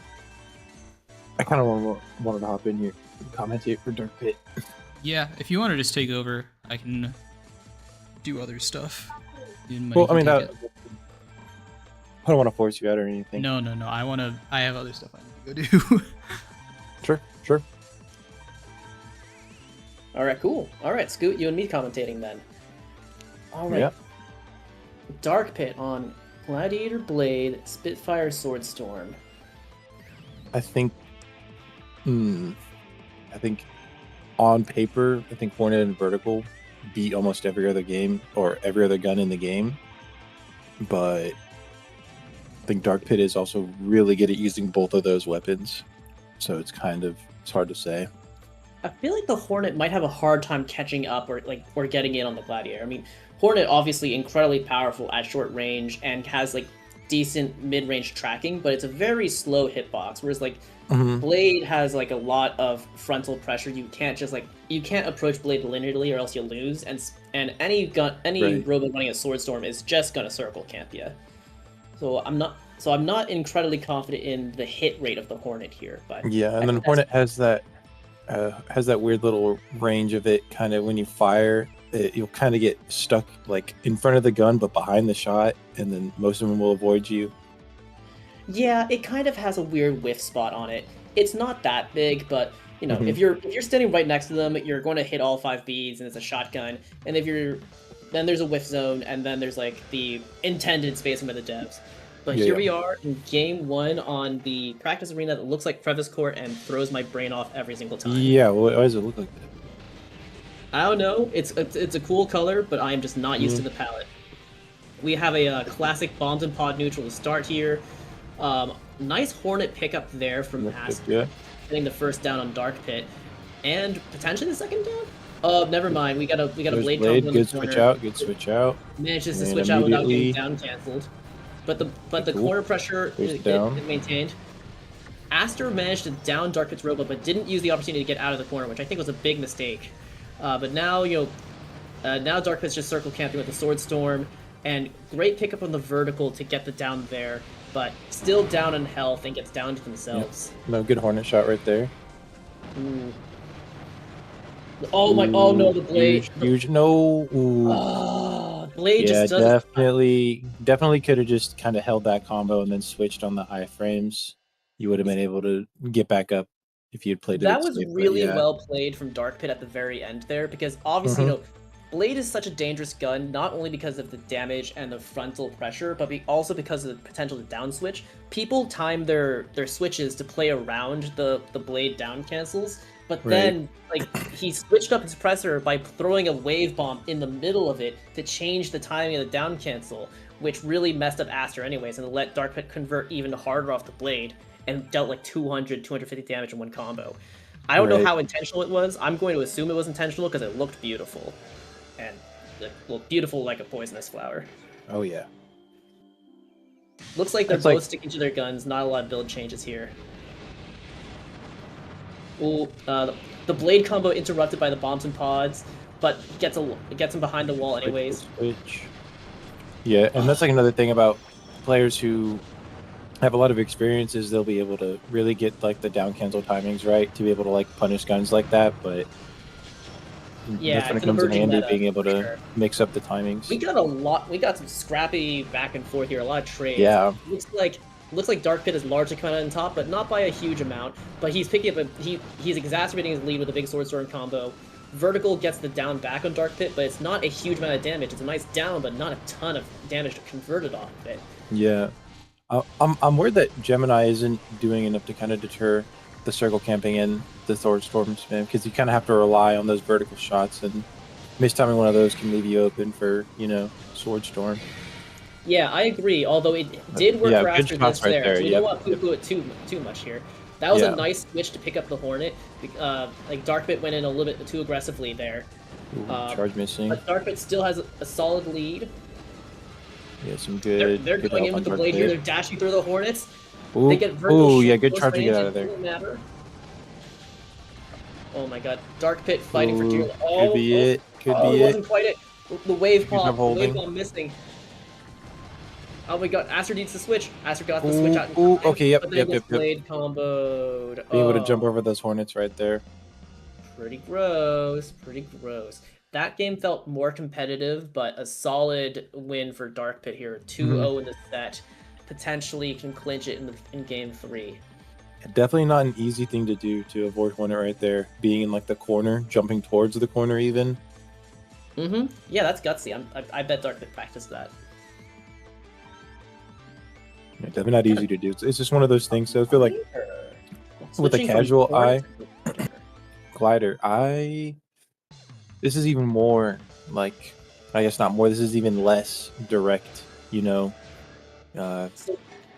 I kind of wanted to hop in here and commentate for DarkPit. Yeah, if you want to just take over, I can do other stuff. Well, I mean, I don't want to force you out or anything. No. I have other stuff I need to go do. Sure. All right, cool. All right, Scoot, you and me commentating then. All right. Yeah. DarkPit on Gladiator Blade, Spitfire Swordstorm. I think on paper, I think Hornet and Vertical beat almost every other game or every other gun in the game. But I think DarkPit is also really good at using both of those weapons. So it's hard to say. I feel like the Hornet might have a hard time catching up or getting in on the Gladiator. I mean, Hornet obviously incredibly powerful at short range and has like decent mid-range tracking, but it's a very slow hitbox. Whereas like Blade has like a lot of frontal pressure. You can't approach Blade linearly or else you'll lose. And any Right. Robo running a Swordstorm is just gonna circle camp you. So I'm not incredibly confident in the hit rate of the Hornet here. But Yeah, I and then think Hornet has that weird little range of it. Kind of when you fire, you'll kind of get stuck like in front of the gun, but behind the shot, and then most of them will avoid you. Yeah, it kind of has a weird whiff spot on it. It's not that big, but you know, if you're standing right next to them, you're going to hit all 5 beads, and it's a shotgun. And then there's a whiff zone, and then there's like the intended spacing by the devs. But here we are in game 1 on the practice arena that looks like Crevice Court and throws my brain off every single time. Yeah, why does it look like that? I don't know. It's a cool color, but I am just not used to the palette. We have a classic bombs and pod neutral to start here. Nice Hornet pickup there from Aster, Yeah. getting the first down on DarkPit, and potentially the second down. Oh, never mind. We got a There's blade Blade, combo in good the corner. switch out. Manages to And switch out without getting immediately- down canceled. But the Cool. corner pressure is down. maintained. Aster managed to down DarkPit's Robo, but didn't use the opportunity to get out of the corner, which I think was a big mistake. But now, now DarkPit's just circle camping with the Swordstorm, and great pickup on the vertical to get the down there, but still down in health and gets down to themselves. No, good Hornet shot right there. Ooh. Oh my! Oh no, the Blade. Huge no. Ooh. Blade Yeah, just doesn't. definitely could have just kind of held that combo and then switched on the high frames. You would have been able to get back up if you had played it. That was safe, but really yeah. well played from DarkPit at the very end there, because obviously, Blade is such a dangerous gun, not only because of the damage and the frontal pressure, but also because of the potential to down switch. People time their switches to play around the Blade down cancels, But Right. then, like, he switched up his presser by throwing a wave bomb in the middle of it to change the timing of the down cancel, which really messed up Aster anyways, and let DarkPit convert even harder off the blade, and dealt like 200, 250 damage in one combo. I don't know Right. how intentional it was. I'm going to assume it was intentional because it looked beautiful. And, well, beautiful like a poisonous flower. Oh yeah. Looks like they're That's both like- sticking to their guns, not a lot of build changes here. Ooh, the blade combo interrupted by the bombs and pods, but gets him behind the wall anyways. Switch. Yeah, and that's like another thing about players who have a lot of experiences. They'll be able to really get like the down cancel timings right to be able to like punish guns like that. But Yeah, that's when it it's an comes in emerging handy, meta, being able for to sure. mix up the timings. We got some scrappy back and forth here, a lot of trades. Yeah. Looks like DarkPit is largely coming out on top, but not by a huge amount. But he's picking up he's exacerbating his lead with a big sword storm combo. Vertical gets the down back on DarkPit, but it's not a huge amount of damage. It's a nice down, but not a ton of damage converted off of it. Yeah, I'm worried that Gemini isn't doing enough to kind of deter the circle camping and the sword storm spam, because you kind of have to rely on those vertical shots, and mistiming one of those can leave you open for sword storm. Yeah, I agree. Although it did work Yeah, for good Aster shots right there. there, So you yep, don't want to poo-poo it too much here. That was Yeah. a nice switch to pick up the Hornet. Like DarkPit went in a little bit too aggressively there. Ooh, charge missing. But DarkPit still has a solid lead. Yeah, some good. They're good going help in with on the blade here. DarkPit. They're dashing through the Hornets. Ooh, They get vertical ooh, yeah, shoot good close charge to get range, out of it there. doesn't matter. Oh my god, DarkPit fighting for Ooh, tier. Oh, could be it. Could oh, be it it. wasn't quite it. The wave He's not pop, the wave holding. bomb missing. Oh my god, Aster needs to switch. Aster got the Ooh, switch out in ooh, time, okay, yep, but then yep, gets yep, yep. blade comboed. Being able to jump Oh, over those hornets right there. pretty gross, pretty gross. That game felt more competitive, but a solid win for DarkPit here. 2-0 in the set. Potentially can clinch it in game 3. Definitely not an easy thing to do to avoid hornet right there. Being in like the corner, jumping towards the corner even. Mm-hmm. Yeah, that's gutsy. I bet DarkPit practiced that. Yeah, definitely not easy to do. It's just one of those things. So I feel like with a Switching from casual Hornet eye, glider, this is even more like, I guess not more. This is even less direct. So I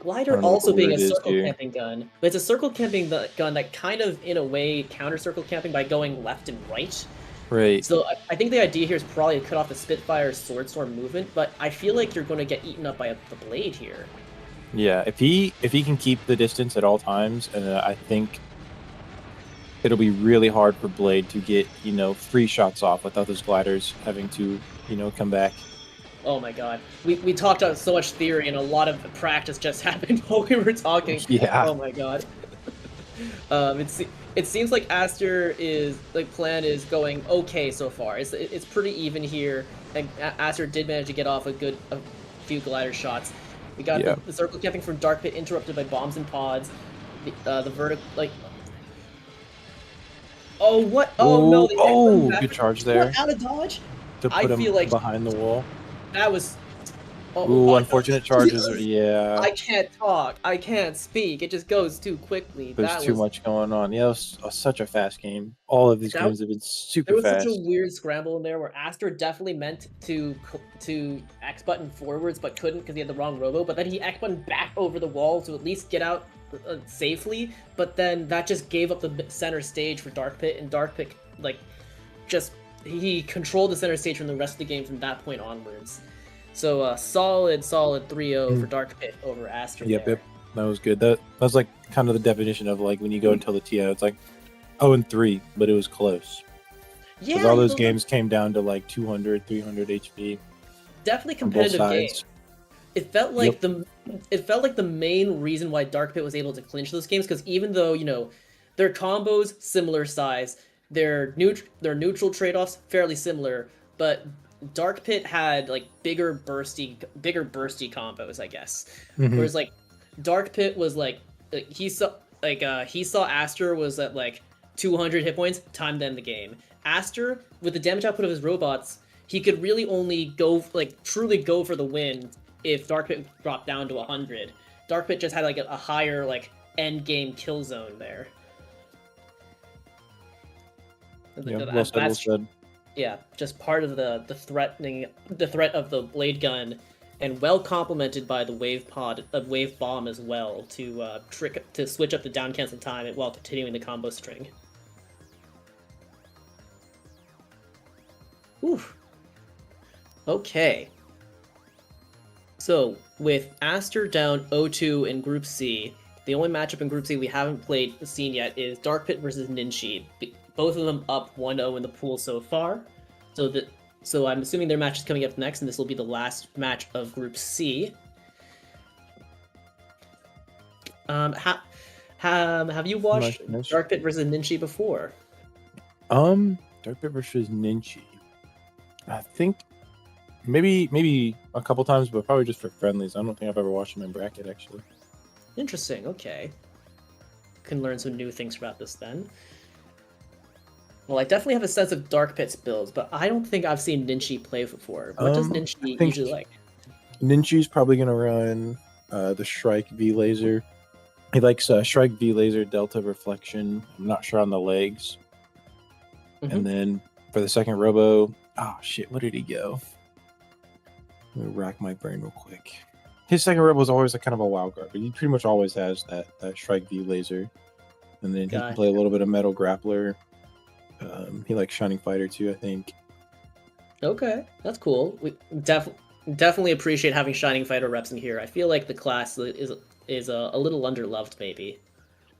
Glider don't know also what being word a it is circle here. camping gun, but it's a circle camping gun that kind of, in a way, counter circle camping by going left and right. Right. So I think the idea here is probably to cut off the Spitfire's Sword Storm movement, but I feel like you're going to get eaten up by the blade here. Yeah. If he can keep the distance at all times, I think it'll be really hard for Blade to get 3 shots off without those gliders having to come back. Oh my god. We talked about so much theory and a lot of practice just happened while we were talking. Yeah. Oh my god. It seems like Aster plan is going okay so far. It's pretty even here, and Aster did manage to get off a few glider shots. We got Yeah. the circle camping from DarkPit interrupted by bombs and pods. The vertical Oh what? Oh no! They Oh, back. good charge there What, out of dodge? to I put him feel like- behind the wall. That was. Ooh, unfortunate charges. Yeah. I can't talk. I can't speak. It just goes too quickly. There's too much going on. Yeah, it was such a fast game. All of these That- games have been There super was fast. such a weird scramble in there where Aster definitely meant to X button forwards but couldn't because he had the wrong robo. But then he X button back over the wall to at least get out safely. But then that just gave up the center stage for DarkPit, and DarkPit he controlled the center stage from the rest of the game from that point onwards. So solid 3-0 for DarkPit over Aster. Yep, there. yep. That was good. That was like kind of the definition of like when you go until the TO, it's like 0-3, but it was close. Yeah, Because all those those are games came down to like 200, 300 HP definitely on both competitive game. sides. It felt like the main reason why DarkPit was able to clinch those games, because even though their combos similar size, their neutral trade-offs fairly similar, but DarkPit had like bigger bursty combos, I guess. Mhm. Whereas like DarkPit was he saw Aster was at like 200 hit points, timed them the game. Aster, with the damage output of his robots, he could really only truly go for the win if DarkPit dropped down to 100. DarkPit just had like a higher end game kill zone there. Yeah, well said, well said. Yeah, just part of the threat of the blade gun, and well complemented by the wave bomb as well to switch up the down cancel time while continuing the combo string. Whew. Okay. So with Aster down 0-2 in Group C, the only matchup in Group C we haven't seen yet is DarkPit versus Ninshi. Both of them up 1-0 in the pool so far. So I'm assuming their match is coming up next, and this will be the last match of Group C. Have you watched DarkPit versus Ninshi before? DarkPit versus Ninshi. I think maybe a couple times, but probably just for friendlies. I don't think I've ever watched them in bracket, actually. Interesting, okay. Can learn some new things about this then. Well, I definitely have a sense of DarkPit's builds, but I don't think I've seen Ninshi play before. What does Ninshi usually like? Ninshi's probably going to run the Shrike V-Laser. He likes Shrike V-Laser, Delta Reflection. I'm not sure on the legs. Mm-hmm. And then for the second Robo... Oh, shit, where did he go? Let me rack my brain real quick. His second Robo is always kind of a wild card, but he pretty much always has that Shrike V-Laser. And then he can play a little bit of Metal Grappler. He likes Shining Fighter too, I think. Okay, that's cool. We definitely appreciate having Shining Fighter reps in here. I feel like the class is a little underloved, maybe.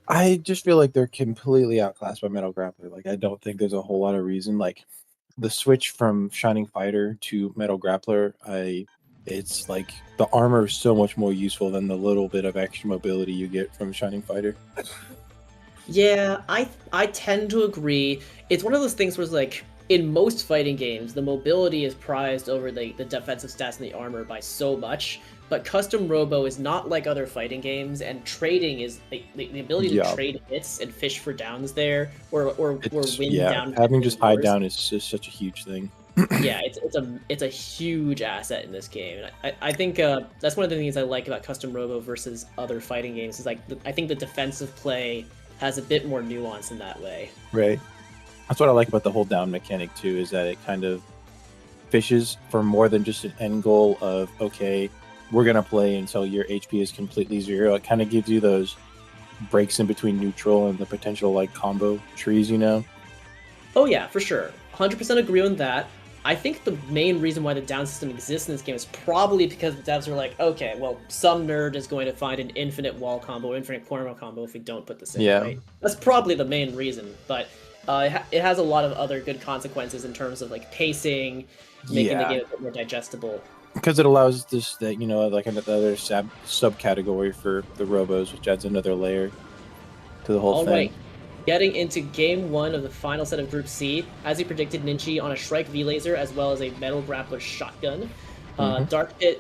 I just feel like they're completely outclassed by Metal Grappler. Like, I don't think there's a whole lot of reason. Like, the switch from Shining Fighter to Metal Grappler, it's like the armor is so much more useful than the little bit of extra mobility you get from Shining Fighter. Yeah, I tend to agree. It's one of those things where it's like, in most fighting games, the mobility is prized over the defensive stats and the armor by so much, but Custom Robo is not like other fighting games, and trading is the ability to trade hits and fish for downs there, or win down. Having just hide down is just such a huge thing. Yeah, it's a huge asset in this game, and I think that's one of the things I like about Custom Robo versus other fighting games is like I think the defensive play has a bit more nuance in that way. Right. That's what I like about the hold down mechanic too, is that it kind of fishes for more than just an end goal of, okay, we're going to play until your HP is completely zero. It kind of gives you those breaks in between neutral and the potential like combo trees, you know? Oh yeah, for sure. 100% agree on that. I think the main reason why the down system exists in this game is probably because the devs are like, okay, well, some nerd is going to find an infinite wall combo, infinite corner combo if we don't put this in, right? That's probably the main reason, but it has a lot of other good consequences in terms of like pacing, making the game a bit more digestible. Because it allows this, that, you know, like another subcategory for the Robos, which adds another layer to the whole thing. Right. Getting into Game 1 of the final set of Group C, as he predicted, Ninshi on a Shrike V-Laser as well as a Metal Grappler shotgun. DarkPit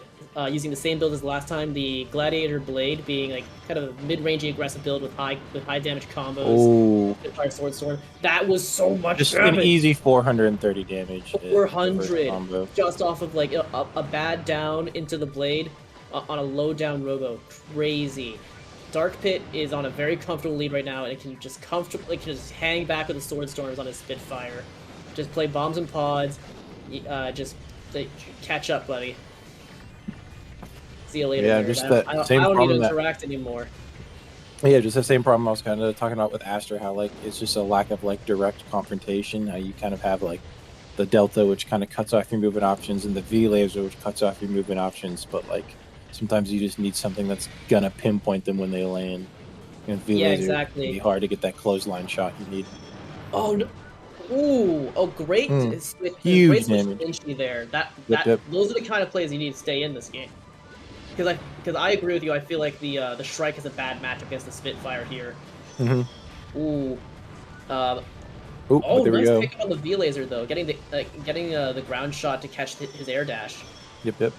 using the same build as last time, the Gladiator Blade being like kind of a mid-rangey aggressive build with high damage combos. Fire Sword Storm. That was so much just damage. An easy 430 damage. 400 just off of like a bad down into the blade on a low down Robo. Crazy. DarkPit is on a very comfortable lead right now, and it can just just hang back with the Sword Storms on his Spitfire. Just play bombs and pods. Just catch up, buddy. See you later. Yeah, just that same problem. I don't need to interact anymore. Yeah, just the same problem I was kind of talking about with Aster, how like it's just a lack of like direct confrontation. How you kind of have like the Delta, which kind of cuts off your movement options, and the V-Laser, which cuts off your movement options, but like sometimes you just need something that's gonna pinpoint them when they land. And V-Laser, exactly. It'd be hard to get that clothesline shot you need. Oh no. Ooh, great! Huge great Ninshi there. Those are the kind of plays you need to stay in this game. Because I agree with you. I feel like the Shrike is a bad match against the Spitfire here. Ooh. There we go. Nice pick up on the V-Laser though, getting the ground shot to catch his air dash. Yep.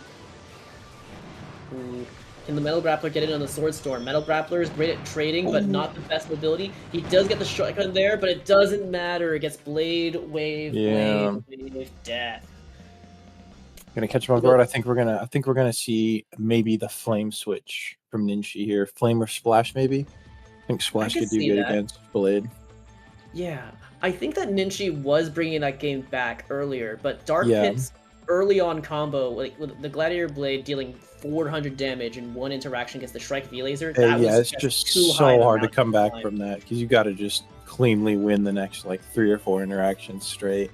Ooh. Can the Metal Grappler get in on the Sword Storm? Metal Grappler is great at trading, but not the best mobility. He does get the shotgun there, but it doesn't matter. It gets blade, wave, death. Gonna catch him off guard. I think we're gonna see maybe the flame switch from Ninshi here. Flame or splash, maybe. I think splash could do good against blade. Yeah, I think that Ninshi was bringing that game back earlier, but Yeah. DarkPit's early on combo, like with the Gladiator Blade dealing 400 damage in one interaction against the Shrike V-Laser, that Yeah, was it's just too high so of a hard to round come back climb. from that because you got to just cleanly win the next like 3 or 4 interactions straight.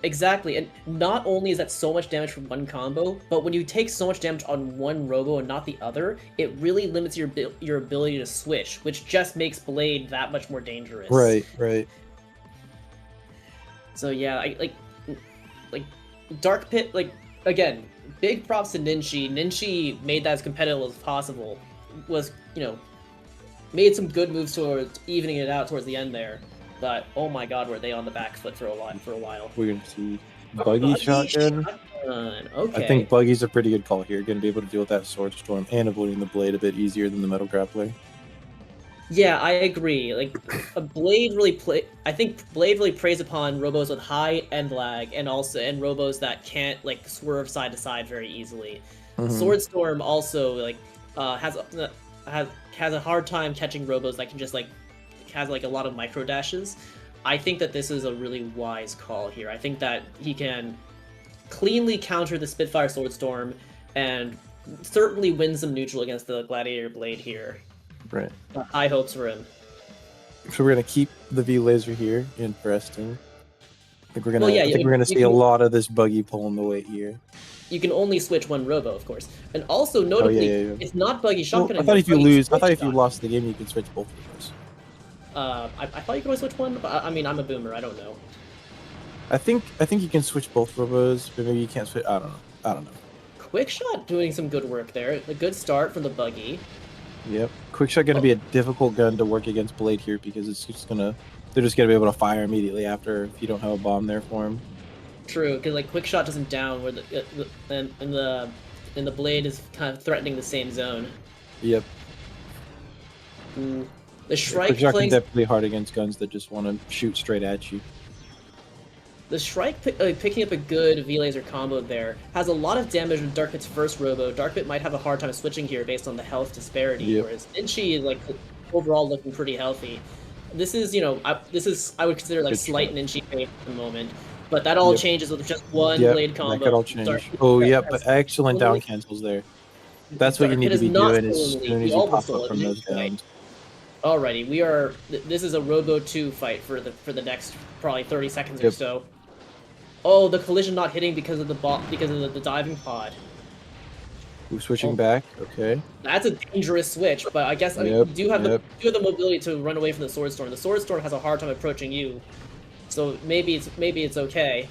Exactly, and not only is that so much damage from one combo, but when you take so much damage on one Robo and not the other, it really limits your ability to switch, which just makes Blade that much more dangerous. Right. So yeah, like DarkPit, like again, big props to Ninshi. Ninshi made that as competitive as possible. Was, you know, made some good moves towards evening it out towards the end there. But oh my god, were they on the back foot for a while. We're gonna see Buggy Shotgun. Okay. I think Buggy's a pretty good call here. Gonna be able to deal with that Sword Storm and avoiding the Blade a bit easier than the Metal Grappler. Yeah, I agree. Like, Blade really I think Blade really preys upon Robos with high end lag and Robos that can't like swerve side to side very easily. Sword Storm also like has a hard time catching Robos that can just like has like a lot of micro dashes. I think that this is a really wise call here. I think that he can cleanly counter the Spitfire Sword Storm and certainly win some neutral against the Gladiator Blade here. Right. High hopes for him. So we're gonna keep the V Laser here. Interesting. I think we're gonna. Well, yeah, I think we're gonna see a lot of this Buggy pulling the weight here. You can only switch one Robo, of course, and also notably, it's not Buggy Shotgun. Well, I thought if you lost the game, you could switch both of those. I thought you could always switch one, but I mean, I'm a boomer. I don't know. I think you can switch both Robos, but maybe you can't switch. I don't know. Quickshot doing some good work there. A good start from the Buggy. Yep. Quickshot gonna be a difficult gun to work against Blade here because they're just gonna be able to fire immediately after if you don't have a bomb there for him. True, because like Quickshot doesn't down where the Blade is kind of threatening the same zone. Yep. The Shrike Quickshot can definitely hard against guns that just want to shoot straight at you. The Shrike picking up a good V-Laser combo there has a lot of damage with DarkPit's first Robo. DarkPit might have a hard time switching here based on the health disparity, whereas Ninshi is like overall looking pretty healthy. This is, you know, I would consider like slight Ninshi fave at the moment, but that all changes with just one blade combo. That could all change. But excellent down cancels there. That's what you need to be doing as soon as you pop up from those downs. Alrighty, this is a Robo 2 fight for the next probably 30 seconds or so. Oh, the collision not hitting because of the diving pod. Ooh, switching back. Okay. That's a dangerous switch, but I guess you do have the mobility to run away from the Sword Storm. The Sword Storm has a hard time approaching you, so maybe it's okay.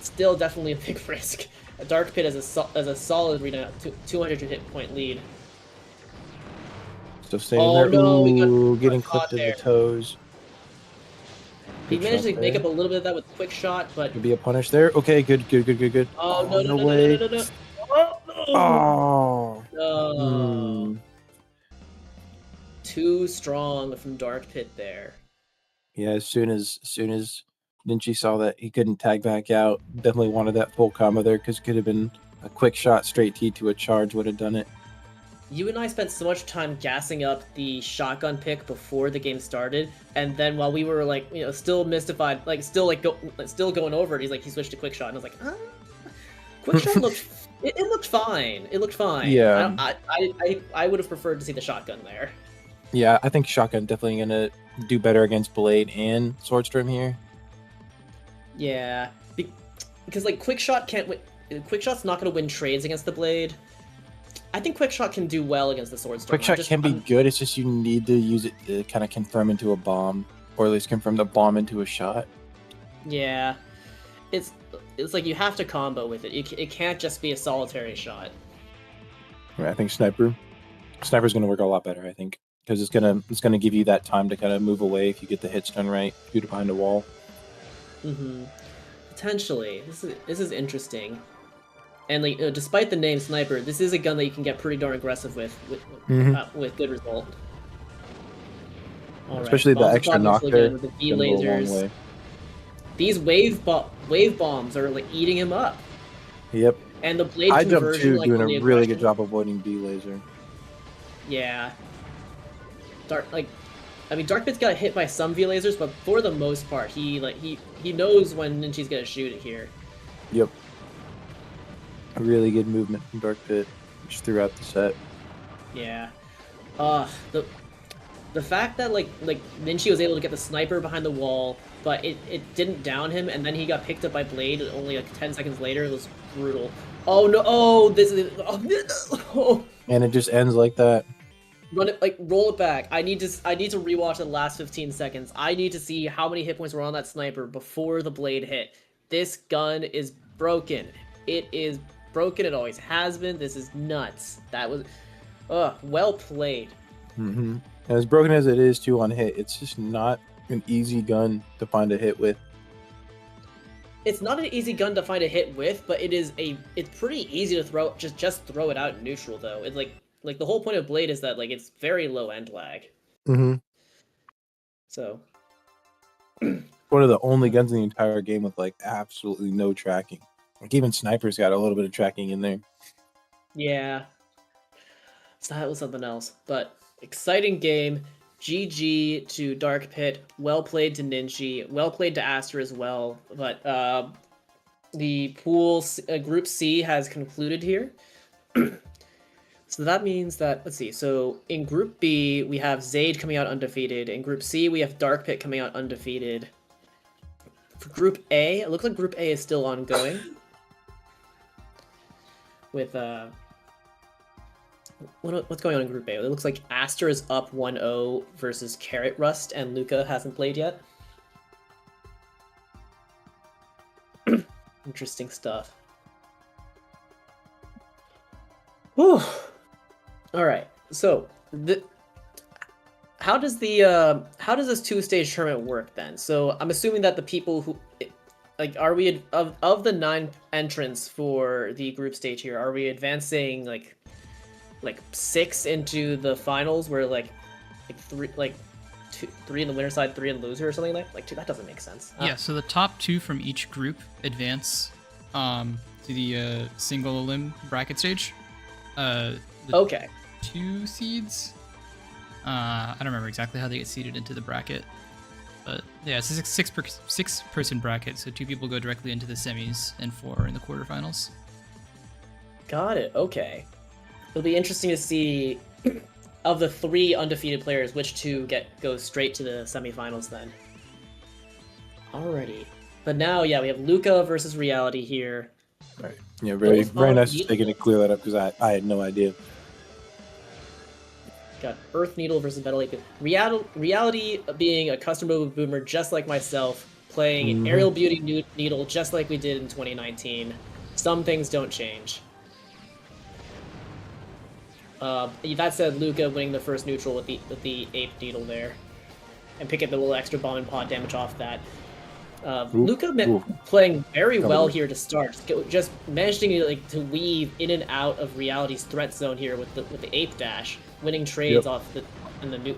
Still, definitely a big risk. A DarkPit has a solid 200 hit point lead. So staying there. No, getting clipped in the toes. He managed to make up a little bit of that with a quick shot, but could be a punish there. Okay, good. Oh, no way. Oh no! Too strong from DarkPit there. Yeah, as soon as Ninshi saw that he couldn't tag back out, definitely wanted that full combo there because it could have been a quick shot straight T to a charge would have done it. You and I spent so much time gassing up the shotgun pick before the game started, and then while we were like, you know, still mystified, like still going over it, he switched to quick shot, and I was like, quick shot looked, it looked fine. It looked fine. Yeah. I would have preferred to see the shotgun there. Yeah, I think shotgun definitely gonna do better against Blade and Swordstorm here. Yeah, because like quick shot can't win. Quick shot's not gonna win trades against the Blade. I think Quickshot can do well against the Swordstorm. Quickshot can be good, it's just you need to use it to kind of confirm into a bomb, or at least confirm the bomb into a shot. Yeah. It's like you have to combo with it. It can't just be a solitary shot. Right, I think Sniper's going to work a lot better, I think. Because it's gonna give you that time to kind of move away if you get the hit stun right, shoot it behind a wall. Potentially. This is interesting. And like, despite the name Sniper, this is a gun that you can get pretty darn aggressive with good result. Especially the extra knock there. The V lasers. These wave bombs are like eating him up. Yep. And the blade I jumped conversion, too, doing a really good job avoiding B laser. Yeah. I mean, DarkPit's got hit by some V lasers, but for the most part, he knows when Ninshi's gonna shoot it here. Yep. A really good movement from DarkPit just throughout the set. Yeah. The fact that like Ninshi was able to get the sniper behind the wall, but it didn't down him, and then he got picked up by Blade only like 10 seconds later, was brutal. Oh no! Oh, this is oh. And it just ends like that. Run it, like, roll it back. I need to rewatch the last 15 seconds. I need to see how many hit points were on that sniper before the blade hit. This gun is broken. It is broken. It always has been. This is nuts. That was, well played. Mm-hmm. And as broken as it is too on hit, it's just not an easy gun to find a hit with. It's not an easy gun to find a hit with, but it's pretty easy to throw. Just throw it out in neutral though. It's like the whole point of Blade is that like it's very low end lag. Mm-hmm. So one of the only guns in the entire game with like absolutely no tracking. Like even snipers got a little bit of tracking in there. yeah, so that was something else. But exciting game. GG to DarkPit. Well played to Ninshi. Well played to Aster as well. But the pool Group C has concluded here. So that means that, let's see, so in Group B, we have ZZaid coming out undefeated. In Group C, we have DarkPit coming out undefeated. For Group A, it looks like Group A is still ongoing. With, what's going on in Group A? It looks like Aster is up 1-0 versus Carrot Rust, and Lucca hasn't played yet. Interesting stuff. Whew. All right, so how does this two-stage tournament work then? So I'm assuming that the people who, like, are we of the 9 entrants for the group stage here? Are we advancing like 6 into the finals, where like 3 in the winner side, 3 in the loser, or something like that doesn't make sense. Yeah, so the top 2 from each group advance to the single elim bracket stage. Okay. 2 seeds. I don't remember exactly how they get seeded into the bracket, but yeah, it's a 6 person bracket, so 2 people go directly into the semis and 4 in the quarterfinals. Got it. Okay. It'll be interesting to see of the 3 undefeated players, which 2 go straight to the semifinals then. Alrighty. But now, yeah, we have Lucca versus Reality here. Right. Yeah, very nice to taking to clear that up, because I had no idea. Got Earth Needle versus Metal Ape. Reality being a custom Robo boomer just like myself, playing an Aerial Beauty Needle just like we did in 2019. Some things don't change. That said, Lucca winning the first neutral with the Ape Needle there, and picking the little extra bomb and pod damage off that. Lucca playing very well here to start, just managing to weave in and out of Reality's threat zone here with the Ape Dash, winning trades off the nuke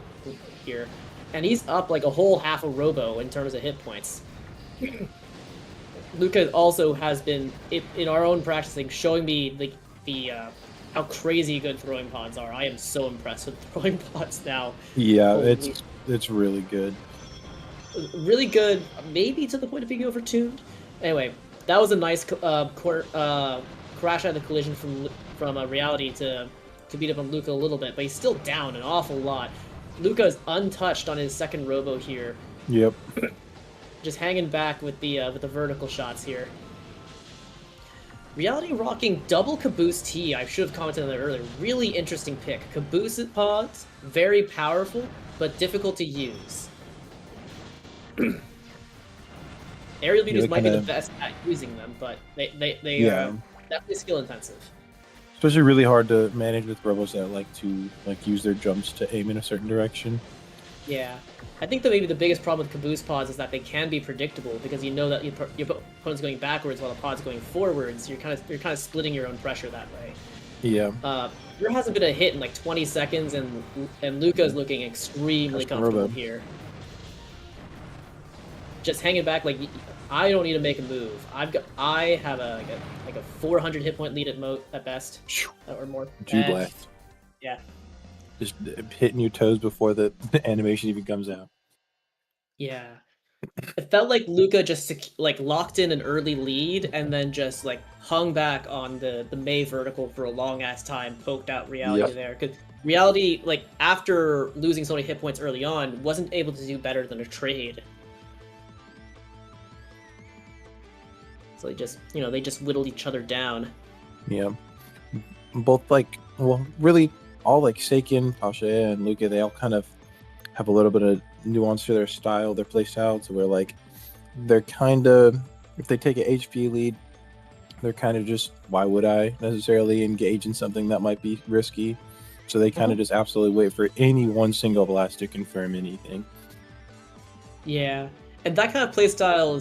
here, and he's up like a whole half a Robo in terms of hit points. Lucca also has been in our own practicing showing me the how crazy good throwing pods are. I am so impressed with throwing pods now. Yeah, it's really good. Really good, maybe to the point of being overtuned. Anyway, that was a nice crash out of the collision from Reality to beat up on Lucca a little bit, but he's still down an awful lot. Lucca is untouched on his second Robo here. Yep. Just hanging back with the vertical shots here. Reality rocking double Caboose T. I should have commented on that earlier. Really interesting pick. Caboose pods, very powerful, but difficult to use. Aerial Beauties might be the best at using them, but they are definitely skill intensive. Especially really hard to manage with robos that like to use their jumps to aim in a certain direction. Yeah, I think that maybe the biggest problem with Caboose pods is that they can be predictable, because you know that your opponent's going backwards while the pod's going forwards. You're kind of splitting your own pressure that way. Yeah. There hasn't been a hit in like 20 seconds, and Lucca's looking extremely comfortable here. Just hanging back, like, I don't need to make a move. I have a 400 hit point lead at best, or more. G-Blast. Yeah. just hitting your toes before the animation even comes out. Yeah. It felt like Luca just like locked in an early lead and then just like hung back on the May vertical for a long ass time, poked out Reality Yep. there. Because Reality, like after losing so many hit points early on, wasn't able to do better than a trade. So they just, they just whittled each other down. Yeah. Both like, well, really all like Seiken, Pasha, and Luca, they all kind of have a little bit of nuance to their style, their play style, to where like they're kind of, if they take an HP lead, they're kind of just, why would I necessarily engage in something that might be risky? So they kind of just absolutely wait for any one single blast to confirm anything. Yeah, and that kind of playstyle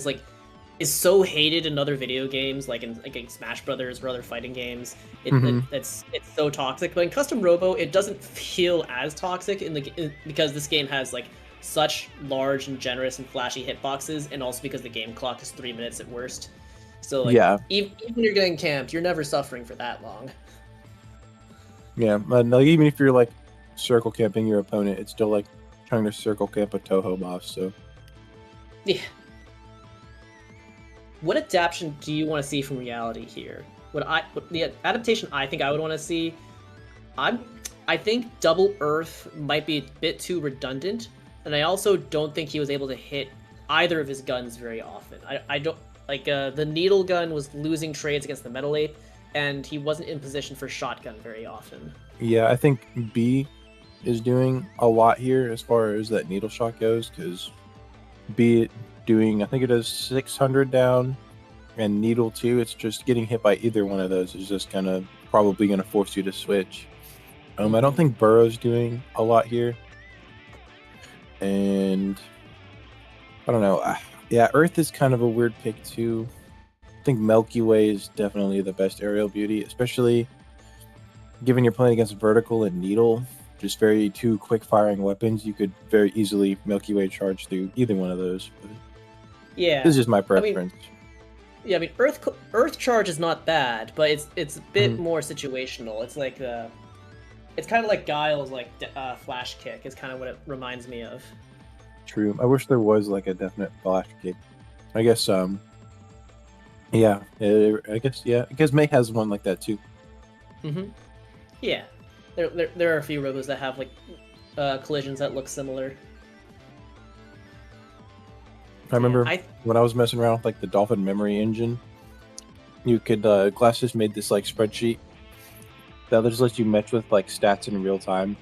is so hated in other video games, like in Smash Brothers or other fighting games. It's so toxic. But in Custom Robo, it doesn't feel as toxic because this game has like such large and generous and flashy hitboxes, and also because the game clock is 3 minutes at worst. So like, yeah, even when you're getting camped, you're never suffering for that long. Yeah, like even if you're like circle camping your opponent, it's still like trying to circle camp a Toho boss. So yeah. What adaptation do you want to see from Reality here? The adaptation I think I would want to see, I think Double Earth might be a bit too redundant, and I also don't think he was able to hit either of his guns very often. I don't like the needle gun was losing trades against the Metal Ape, and he wasn't in position for shotgun very often. yeah, I think B is doing a lot here as far as that needle shot goes, because B doing, I think it does 600 down, and needle 2, it's just getting hit by either one of those is just probably gonna force you to switch. I don't think Burrow's doing a lot here, and I don't know. Yeah, Earth is kind of a weird pick too. I think Milky Way is definitely the best aerial beauty, especially given you're playing against Vertical and Needle, just very two quick-firing weapons. You could very easily Milky Way charge through either one of those. But yeah, this is just my preference. I mean, Earth Charge is not bad, but it's a bit more situational. It's like it's kind of like Guile's Flash Kick. Is kind of what it reminds me of. True. I wish there was like a definite Flash Kick. I guess yeah. I guess May has one like that too. Yeah, there are a few robos that have like collisions that look similar. I remember when I was messing around with like the Dolphin Memory Engine, you could Glasses made this like spreadsheet that just lets you match with like stats in real time,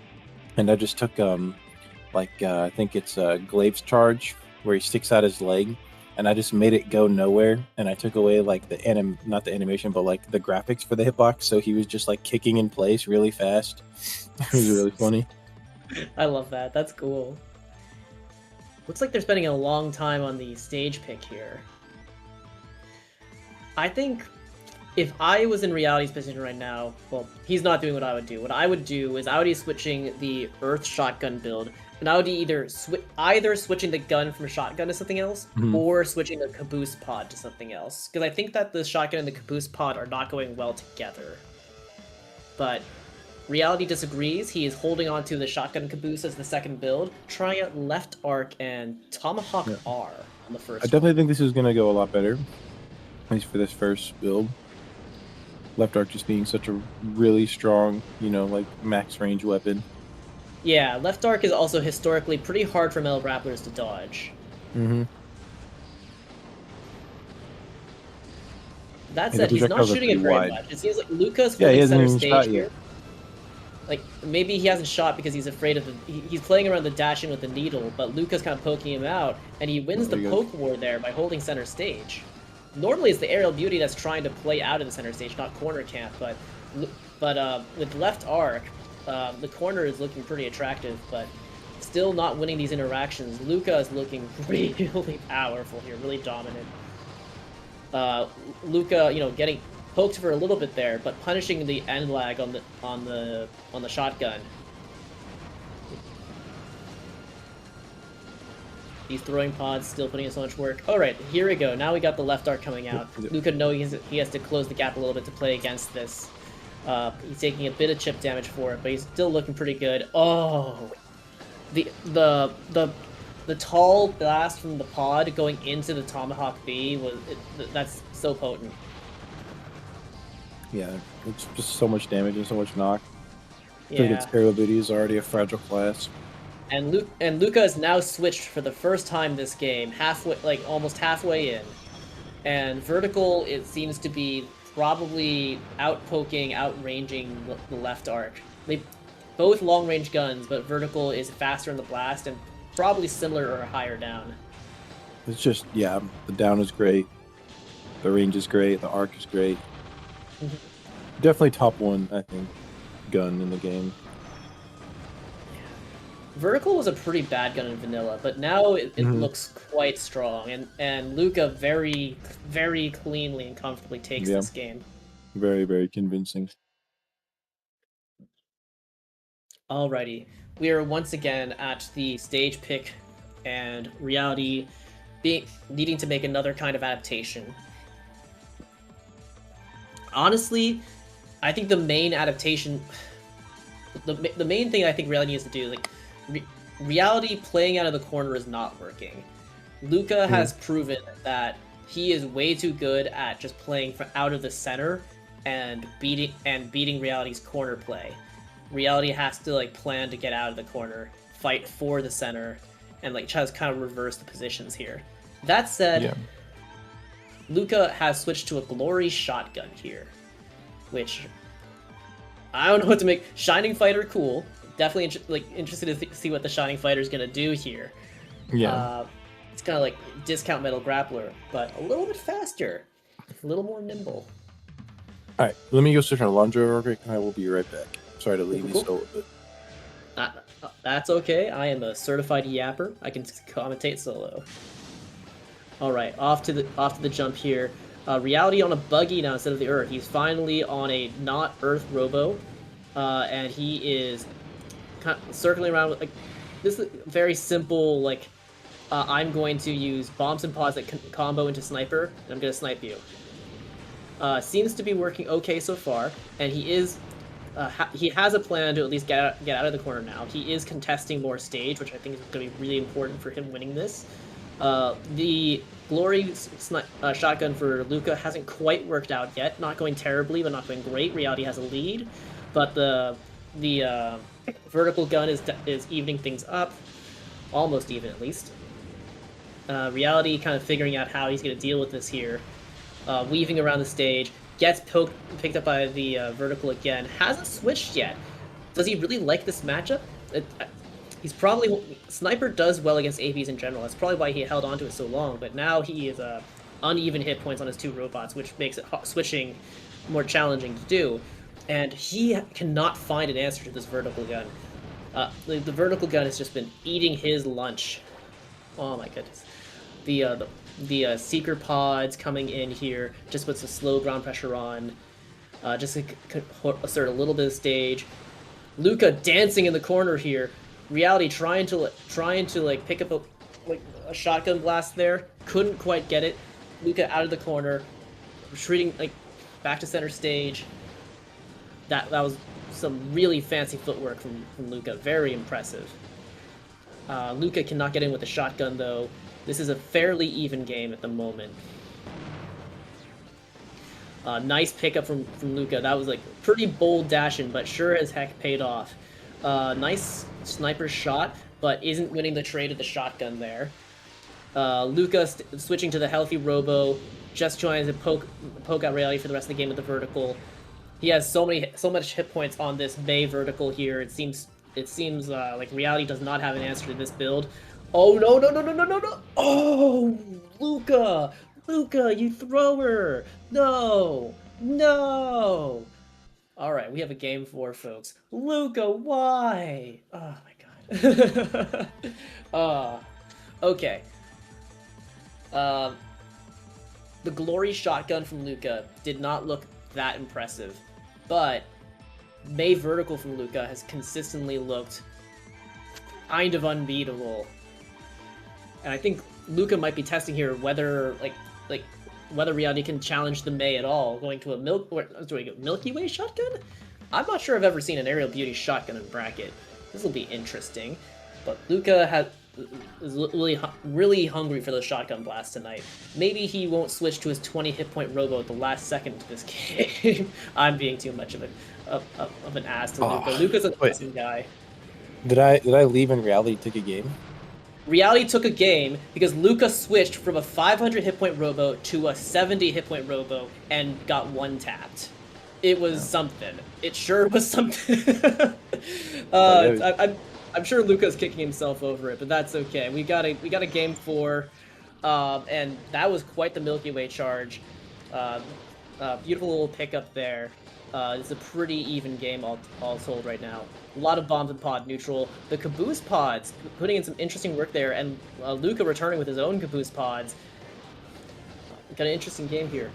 and I just took I think it's Glaive's charge where he sticks out his leg, and I just made it go nowhere, and I took away like not the animation, but like the graphics for the hitbox, so he was just like kicking in place really fast. It was really funny. I love that. That's cool. Looks like they're spending a long time on the stage pick here. I think if I was in Reality's position right now, well, he's not doing what I would do. What I would do is I would be switching the Earth shotgun build, and I would be either switching the gun from shotgun to something else, or switching the caboose pod to something else. Because I think that the shotgun and the caboose pod are not going well together. But Reality disagrees. He is holding on to the shotgun caboose as the second build, trying out left arc and Tomahawk R on the first. I definitely think this is going to go a lot better, at least for this first build. Left arc just being such a really strong, like max range weapon. Yeah, left arc is also historically pretty hard for metal grapplers to dodge. That said, he's not shooting it very much. It seems like Luca's holding center stage here. Like, maybe he hasn't shot because he's afraid of he's playing around the dash in with the needle, but Luca's kind of poking him out, and he wins the poke war there by holding center stage. Normally it's the aerial beauty that's trying to play out of the center stage, not corner camp, but with left arc, the corner is looking pretty attractive, but still not winning these interactions. Luca is looking really powerful here, really dominant. Luca, getting poked for a little bit there, but punishing the end lag on the shotgun. These throwing pods still putting in so much work. Alright, here we go. Now we got the left arc coming out. Luca knows he has to close the gap a little bit to play against this. He's taking a bit of chip damage for it, but he's still looking pretty good. Oh, the tall blast from the pod going into the Tomahawk B that's so potent. Yeah, it's just so much damage and so much knock. I Yeah. think its aerial ability is already a fragile class. And Luca is now switched for the first time this game, almost halfway in. And vertical, it seems to be probably outpoking, outranging the left arc. They both long range guns, but vertical is faster in the blast and probably similar or higher down. It's just, yeah, the down is great, the range is great, the arc is great. Definitely top one, I think, gun in the game. Vertical was a pretty bad gun in vanilla, but now it looks quite strong, and Luca very, very cleanly and comfortably takes this game. Very, very convincing. Alrighty, we are once again at the stage pick, and Reality needing to make another kind of adaptation. Honestly, I think the main adaptation, the main thing I think Reality needs to do, like, Reality playing out of the corner is not working. Luca has proven that he is way too good at just playing from out of the center and beating Reality's corner play. Reality has to like plan to get out of the corner, fight for the center, and like try to kind of reverse the positions here. That said, Luca has switched to a glory shotgun here, which I don't know what to make. Shining Fighter, cool. Definitely interested to see what the Shining Fighter is gonna do here. Yeah. It's kind of like discount Metal Grappler, but a little bit faster, a little more nimble. All right, let me go switch on laundry real quick, and I will be right back. Sorry to leave you solo. That's okay. I am a certified yapper. I can commentate solo. All right, off to the jump here. Reality on a buggy now instead of the Earth. He's finally on a not Earth Robo, and he is kind of circling around with like this is very simple. Like I'm going to use bombs and pods that combo into sniper, and I'm gonna snipe you. Seems to be working okay so far, and he is. He has a plan to at least get out of the corner now. He is contesting more stage, which I think is going to be really important for him winning this. The Glory shotgun for Luca hasn't quite worked out yet. Not going terribly, but not going great. Reality has a lead, but the vertical gun is evening things up, almost even at least. Reality kind of figuring out how he's going to deal with this here, weaving around the stage. Gets picked up by the vertical again. Hasn't switched yet. Does he really like this matchup? He's probably... Sniper does well against APs in general. That's probably why he held on to it so long. But now he is uneven hit points on his two robots, which makes it switching more challenging to do. And he cannot find an answer to this vertical gun. The vertical gun has just been eating his lunch. Oh my goodness. The seeker pods coming in here just puts a slow ground pressure on, just to assert a little bit of stage. Luca dancing in the corner here. Reality trying to like pick up a shotgun blast there. Couldn't quite get it. Luca out of the corner, retreating like back to center stage. That was some really fancy footwork from Luca. Very impressive. Luca cannot get in with the shotgun though. This is a fairly even game at the moment. Nice pickup from Luca. That was like pretty bold dashing, but sure as heck paid off. Nice sniper shot, but isn't winning the trade of the shotgun there. Luca switching to the healthy Robo, just trying to poke out Reality for the rest of the game with the vertical. He has so much hit points on this May vertical here. It seems like Reality does not have an answer to this build. Oh no! Oh, Luca, you thrower! No. All right, we have a game 4, folks. Luca, why? Oh my god. Okay. The Glory shotgun from Luca did not look that impressive, but May vertical from Luca has consistently looked kind of unbeatable. And I think Luca might be testing here whether like whether Reality can challenge the May at all, going to a Milky Way shotgun. I'm not sure I've ever seen an Aerial Beauty shotgun in bracket. This will be interesting, but Luca is really hungry for the shotgun blast tonight. Maybe he won't switch to his 20 hit point Robo at the last second of this game. I'm being too much of an ass to Luca. Luca's an awesome guy. Did I leave and Reality took a game? Reality took a game because Luca switched from a 500 hit point Robo to a 70 hit point Robo and got one tapped. It was something. It sure was something. I'm sure Luca's kicking himself over it, but that's okay. We got a game 4, and that was quite the Milky Way charge. Beautiful little pickup there. It's a pretty even game all told right now. A lot of bombs and pod neutral. The caboose pods putting in some interesting work there, and Luca returning with his own caboose pods. Got an interesting game here.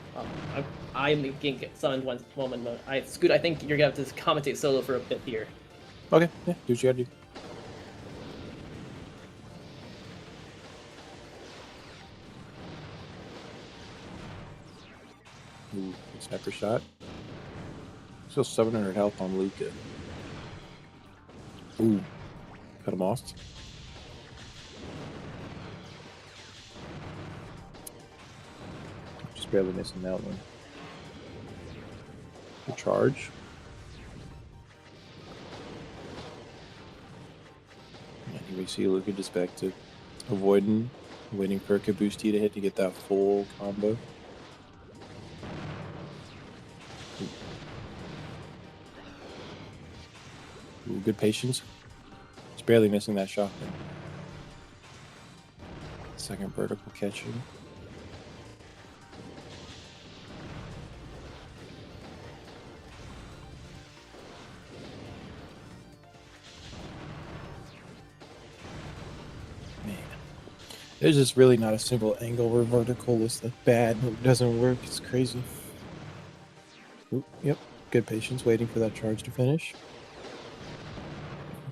I'm getting summoned one moment. Scoot, I think you're gonna have to commentate solo for a bit here. Okay, yeah, do what you gotta do. Ooh, sniper shot. Still 700 health on Luca. Ooh, cut him off. Just barely missing that one. The charge. And here we see Luca just back to avoiding, waiting for a Caboose T to hit to get that full combo. Ooh, good patience. Just barely missing that shotgun. Second vertical catching. Man, there's just really not a single angle where vertical is like bad. It doesn't work. It's crazy. Ooh, yep, good patience, waiting for that charge to finish.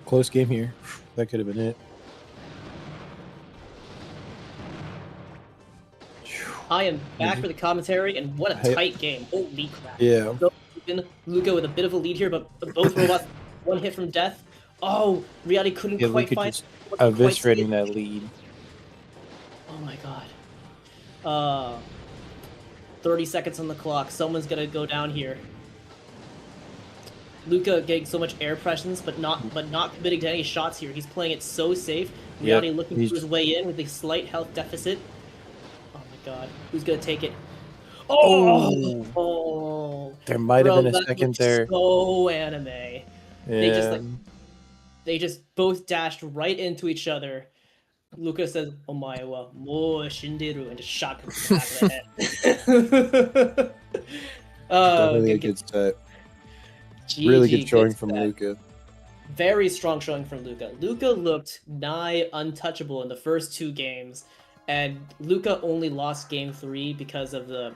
Close game here. That could have been it. I am back for the commentary, and what a tight game. Holy crap. Yeah. Luca with a bit of a lead here, but both robots, one hit from death. Oh, Reality couldn't quite Luca find... just eviscerating that lead. Oh my god. 30 seconds on the clock. Someone's gonna go down here. Luca getting so much air presence, but not committing to any shots here. He's playing it so safe. Reality looking for his way in with a slight health deficit. Oh my god, who's gonna take it? Oh! There might have been a second there. So anime. Yeah. They just both dashed right into each other. Luca says, "Omae wa mo shinderu," and just shot him in the back of the head. Really a good set. Really good showing from Luca. Very strong showing from Luca. Luca looked nigh untouchable in the first 2 games, and Luca only lost game 3 because of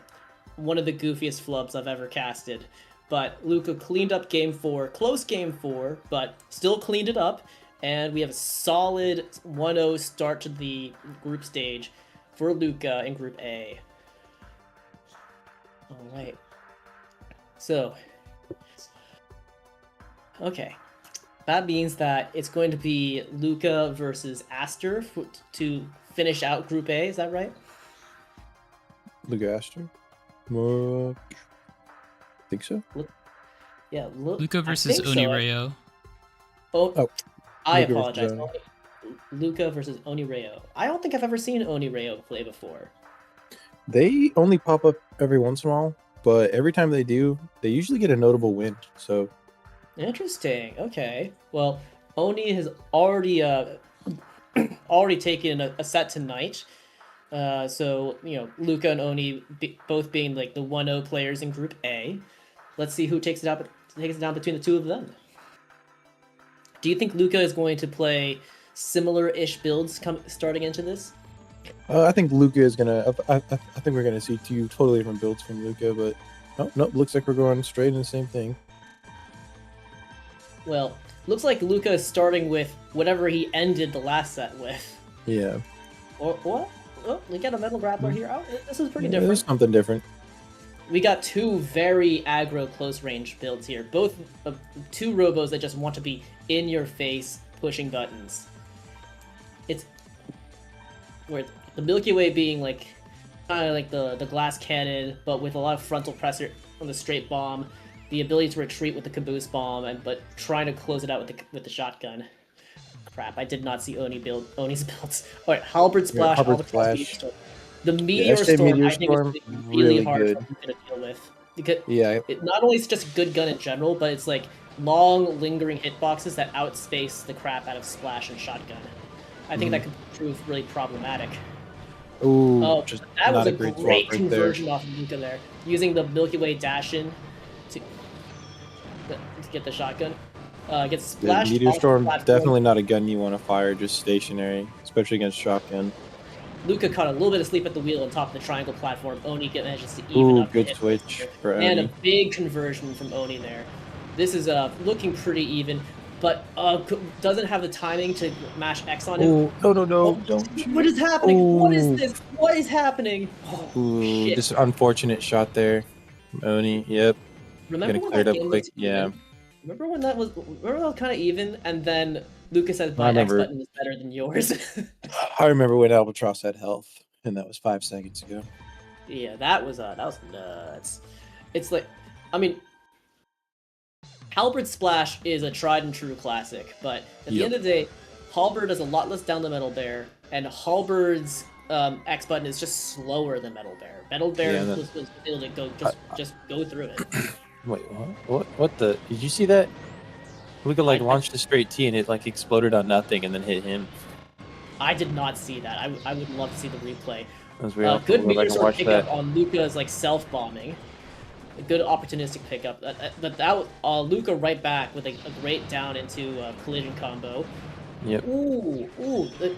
one of the goofiest flubs I've ever casted. But Luca cleaned up game 4, close game 4, but still cleaned it up, and we have a solid 1-0 start to the group stage for Luca in Group A. All right. So, okay. That means that it's going to be Luca versus Aster to finish out Group A. Is that right? Luca Aster? Think so? Yeah. Luca versus Onireo. I apologize. Luca versus Onireo. I don't think I've ever seen Onireo play before. They only pop up every once in a while, but every time they do, they usually get a notable win. So interesting. Okay. Well, Oni has already taken a set tonight. So Luca and Oni both being like the 1-0 players in Group A. Let's see who takes it down between the two of them. Do you think Luca is going to play similar-ish builds starting into this? I think Luca is gonna. I think we're gonna see 2 totally different builds from Luca, but nope. Looks like we're going straight in the same thing. Well, looks like Luca is starting with whatever he ended the last set with. Yeah. Or what? Oh, we got a metal grappler here. Oh, this is pretty It different. was something different. We got two very aggro close range builds here. Both two robos that just want to be in your face, pushing buttons. It's where the Milky Way being like kind of like the glass cannon, but with a lot of frontal pressure on the straight bomb, the ability to retreat with the caboose bomb, but trying to close it out with the shotgun. Crap! I did not see Oni's builds. All right, Halberd Splash, Halberd Albatross, Splash. the Meteor SJ Storm, Meteor I think, Storm, is really really hard good. for Luca to deal with. Because Yeah, it not only is it just a good gun in general, but it's like long, lingering hitboxes that outspace the crap out of Splash and Shotgun. I think that could prove really problematic. ooh, Oh, just that was not a great great swap right there. conversion off of Luca there. Using the Milky Way dash-in to get the shotgun. Gets The splashed Meteor off the Storm, platform. definitely not a gun you want to fire just stationary, especially against shotgun. Luca caught a little bit of sleep at the wheel on top of the triangle platform. Oni manages to even Ooh, up the good hit switch there. for And a Oni. big conversion from Oni there. This is looking pretty even, but doesn't have the timing to mash X on him. Ooh, no, Oh, don't. what is happening? What is Ooh. this? What is happening? Oh, Ooh, shit. this unfortunate shot there. Oni, yep. Remember Gonna when clear that it up game quick. was Yeah. even? Remember when that was kind of even, and then Lucas says my X remember. button is better than yours. I remember when Albatross had health, and that was 5 seconds ago. Yeah, that was nuts. It's like, I mean, Halberd Splash is a tried and true classic, but at the end of the day, Halberd does a lot less down the Metal Bear, and Halberd's X button is just slower than Metal Bear. Metal Bear was able to go just go through it. Wait, what the? Did you see that? Luca launched a straight T and it like exploded on nothing and then hit him. I did not see that. I would love to see the replay. Good Meteor Storm pickup on Luca's like self bombing. A good opportunistic pickup. Luca right back with a great down into collision combo. Yep. Ooh,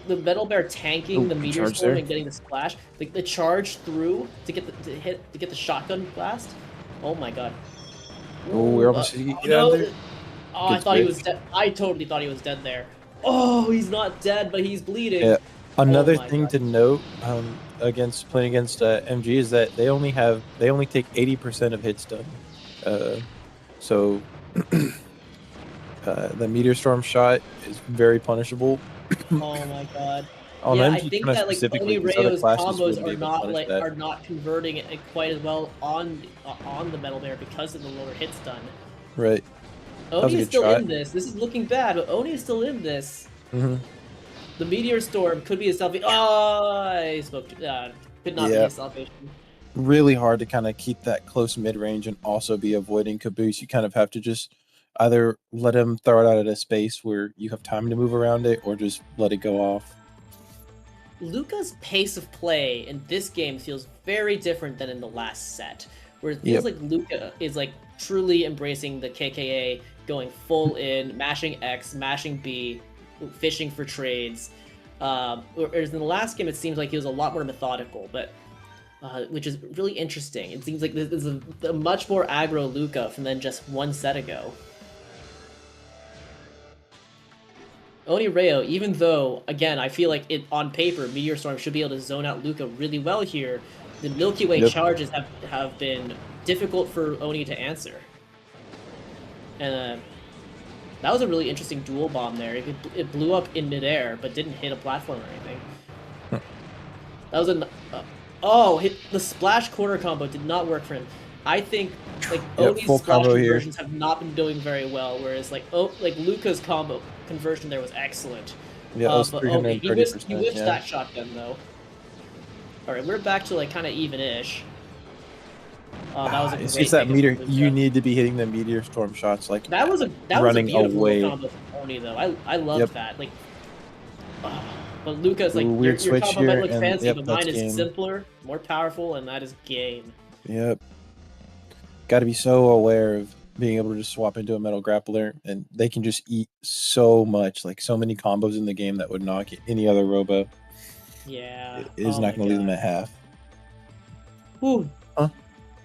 the Metal Bear tanking the Meteor Storm and getting the splash. The charge through to get the shotgun blast. Oh my god. Oh, we're almost get out there. Oh, I thought he was dead. I totally thought he was dead there. Oh, he's not dead, but he's bleeding. Yeah. Another Oh thing to note playing against MG is that they only take 80% of hits done. So the Meteor Storm shot is very punishable. Oh my god. On yeah, MG I think that like Oni Rayo's combos are not converting it quite as well on the Metal Bear because of the lower hits done. Right. Oni is still in this. This is looking bad, but Oni is still in this. Mm-hmm. The Meteor Storm could be a salvation. Oh, I spoke. Could not be a salvation. Really hard to kind of keep that close mid range and also be avoiding caboose. You kind of have to just either let him throw it out at a space where you have time to move around it, or just let it go off. Luca's pace of play in this game feels very different than in the last set, where it feels like Luca is like truly embracing the KKA, going full in, mashing X, mashing B, fishing for trades. Whereas in the last game, it seems like he was a lot more methodical, but which is really interesting. It seems like this is a much more aggro Luca than just one set ago. Oni Rayo, even though, again, I feel like on paper, Meteor Storm should be able to zone out Luca really well here, the Milky Way charges have been difficult for Oni to answer. And that was a really interesting dual bomb there. It blew up in midair, but didn't hit a platform or anything. That was the splash quarter combo did not work for him. I think like Oni's splash conversions have not been doing very well, whereas like Luca's combo conversion there was excellent. Yeah, but he whiffed that shotgun though. All right, we're back to like kind of even-ish. That was a great it's that meteor. You need to be hitting the Meteor Storm shots like that was a beautiful away. Combo from Oni though. I love that. Like, but Luca's like your combo might look fancy, but mine is simpler, more powerful, and that is game. Yep. Got to be so aware of being able to just swap into a metal grappler, and they can just eat so much, like so many combos in the game that would knock any other Robo. Yeah, it is not going to leave them at half. Whew. Huh?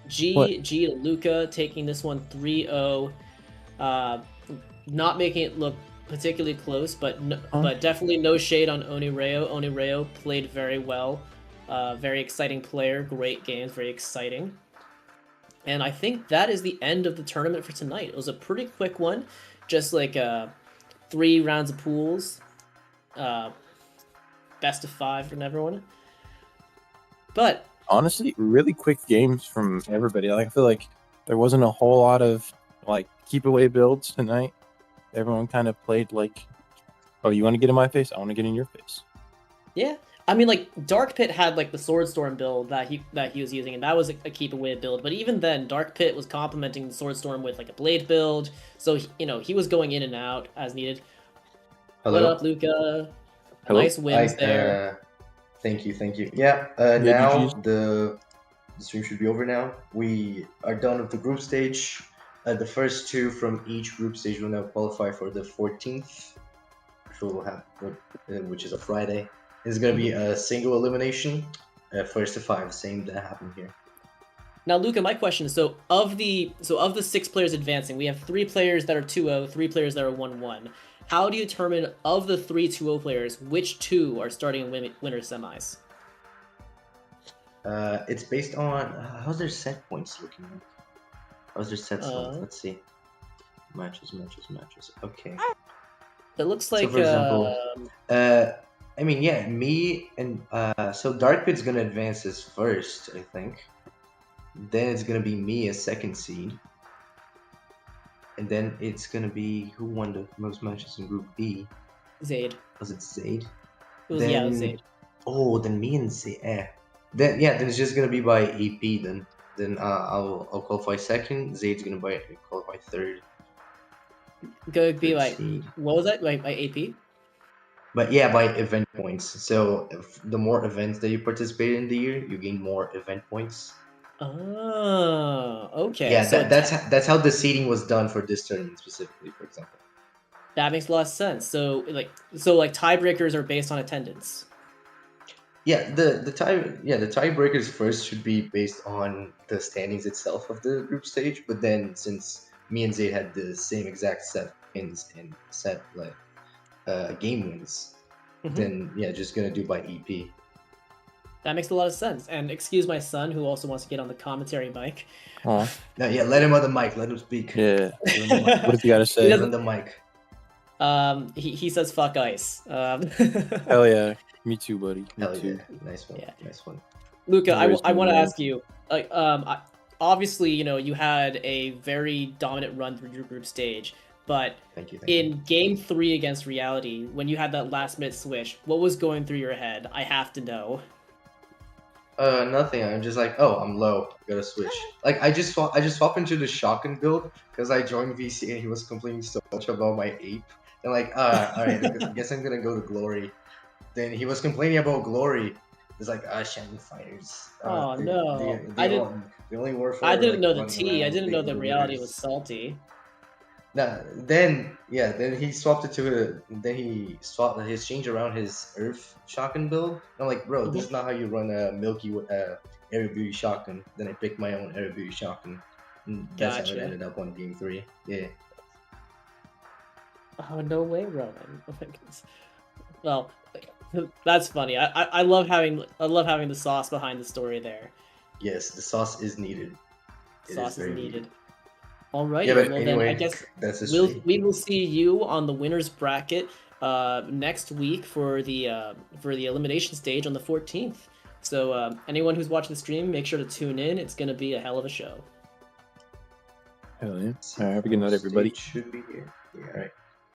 G to Luca taking this one 3-0, not making it look particularly close, but but definitely no shade on Oni Rayo. Oni Rayo played very well. Very exciting player, great games, very exciting. And I think that is the end of the tournament for tonight. It was a pretty quick one, just like 3 rounds of pools, best of 5 from everyone. But honestly, really quick games from everybody. Like I feel like there wasn't a whole lot of like keep away builds tonight. Everyone kind of played like, oh, you want to get in my face? I want to get in your face. yeah, I mean, like DarkPit had like the Swordstorm build that he was using, and that was a keep away build. But even then, DarkPit was complementing the Swordstorm with like a blade build, so he was going in and out as needed. Hello. What up, Luca? Hello? Nice wins there. Thank you. Yeah, now the stream should be over now. We are done with the group stage. The first 2 from each group stage will now qualify for the 14th, which is a Friday. It's going to be a single elimination, first to 5, same that happened here. Now, Luca, my question is: so of the 6 players advancing, we have 3 players that are 2-0, 3 players that are 1-1. How do you determine of the 3 2-0 players which 2 are starting in winner semis? It's based on how's their set points looking like? How's their set points? Let's see. Matches. Okay. It looks like. So for example, I mean, yeah, me and so DarkPit's gonna advance as first, I think. Then it's gonna be me as 2nd seed. And then it's gonna be who won the most matches in Group B? ZZaid. Was it ZZaid? It was ZZaid. Oh, then me and ZZaid. Then it's just gonna be by EP then. Then I'll qualify 2nd. ZZaid's gonna qualify 3rd. Gonna be like seed. What was that? Like by AP? But yeah, by event points. So the more events that you participate in the year, you gain more event points. Oh, okay. Yeah, so that's how the seeding was done for this tournament specifically, for example. That makes a lot of sense. So tiebreakers are based on attendance. Yeah, the tiebreakers first should be based on the standings itself of the group stage, but then since me and ZZaid had the same exact set wins and set game wins, then yeah, just gonna do by EP. That makes a lot of sense. And excuse my son, who also wants to get on the commentary mic. Oh. No, yeah, let him on the mic. Let him speak. Yeah. What if you gotta say? On the mic. He says fuck ice. Hell yeah. Me too, buddy. Me too. Yeah. Nice one. Yeah. Nice one. Luca, I want to ask you, obviously, you had a very dominant run through your group stage, but thank you. In Game 3 against Reality, when you had that last-minute switch, what was going through your head? I have to know. Nothing. I'm just like, oh, I'm low. Gotta switch. Like, I just swapped into the shotgun build because I joined VC and he was complaining so much about my ape. And like, all right, I guess I'm gonna go to Glory. Then he was complaining about Glory. It's like, Shining Fighters. Oh no! They only wore for. I didn't know the T. I didn't know that Reality was salty. Nah, then he swapped it to he changed around his Earth shotgun build. And I'm like, bro, this is not how you run a Milky Area Beauty shotgun. Then I picked my own Area Beauty shotgun. And that's how it ended up on Game 3. Yeah. Oh no way, Roman! Oh my goodness. Well, that's funny. I love having the sauce behind the story there. Yes, the sauce is needed. Sauce is needed. All right. Yeah, but well, anyway, then I guess that's we will see you on the winners bracket next week for the elimination stage on the 14th. So anyone who's watching the stream, make sure to tune in. It's going to be a hell of a show. Hell yeah. All right, have a good night, everybody. Should be here. Yeah, all right.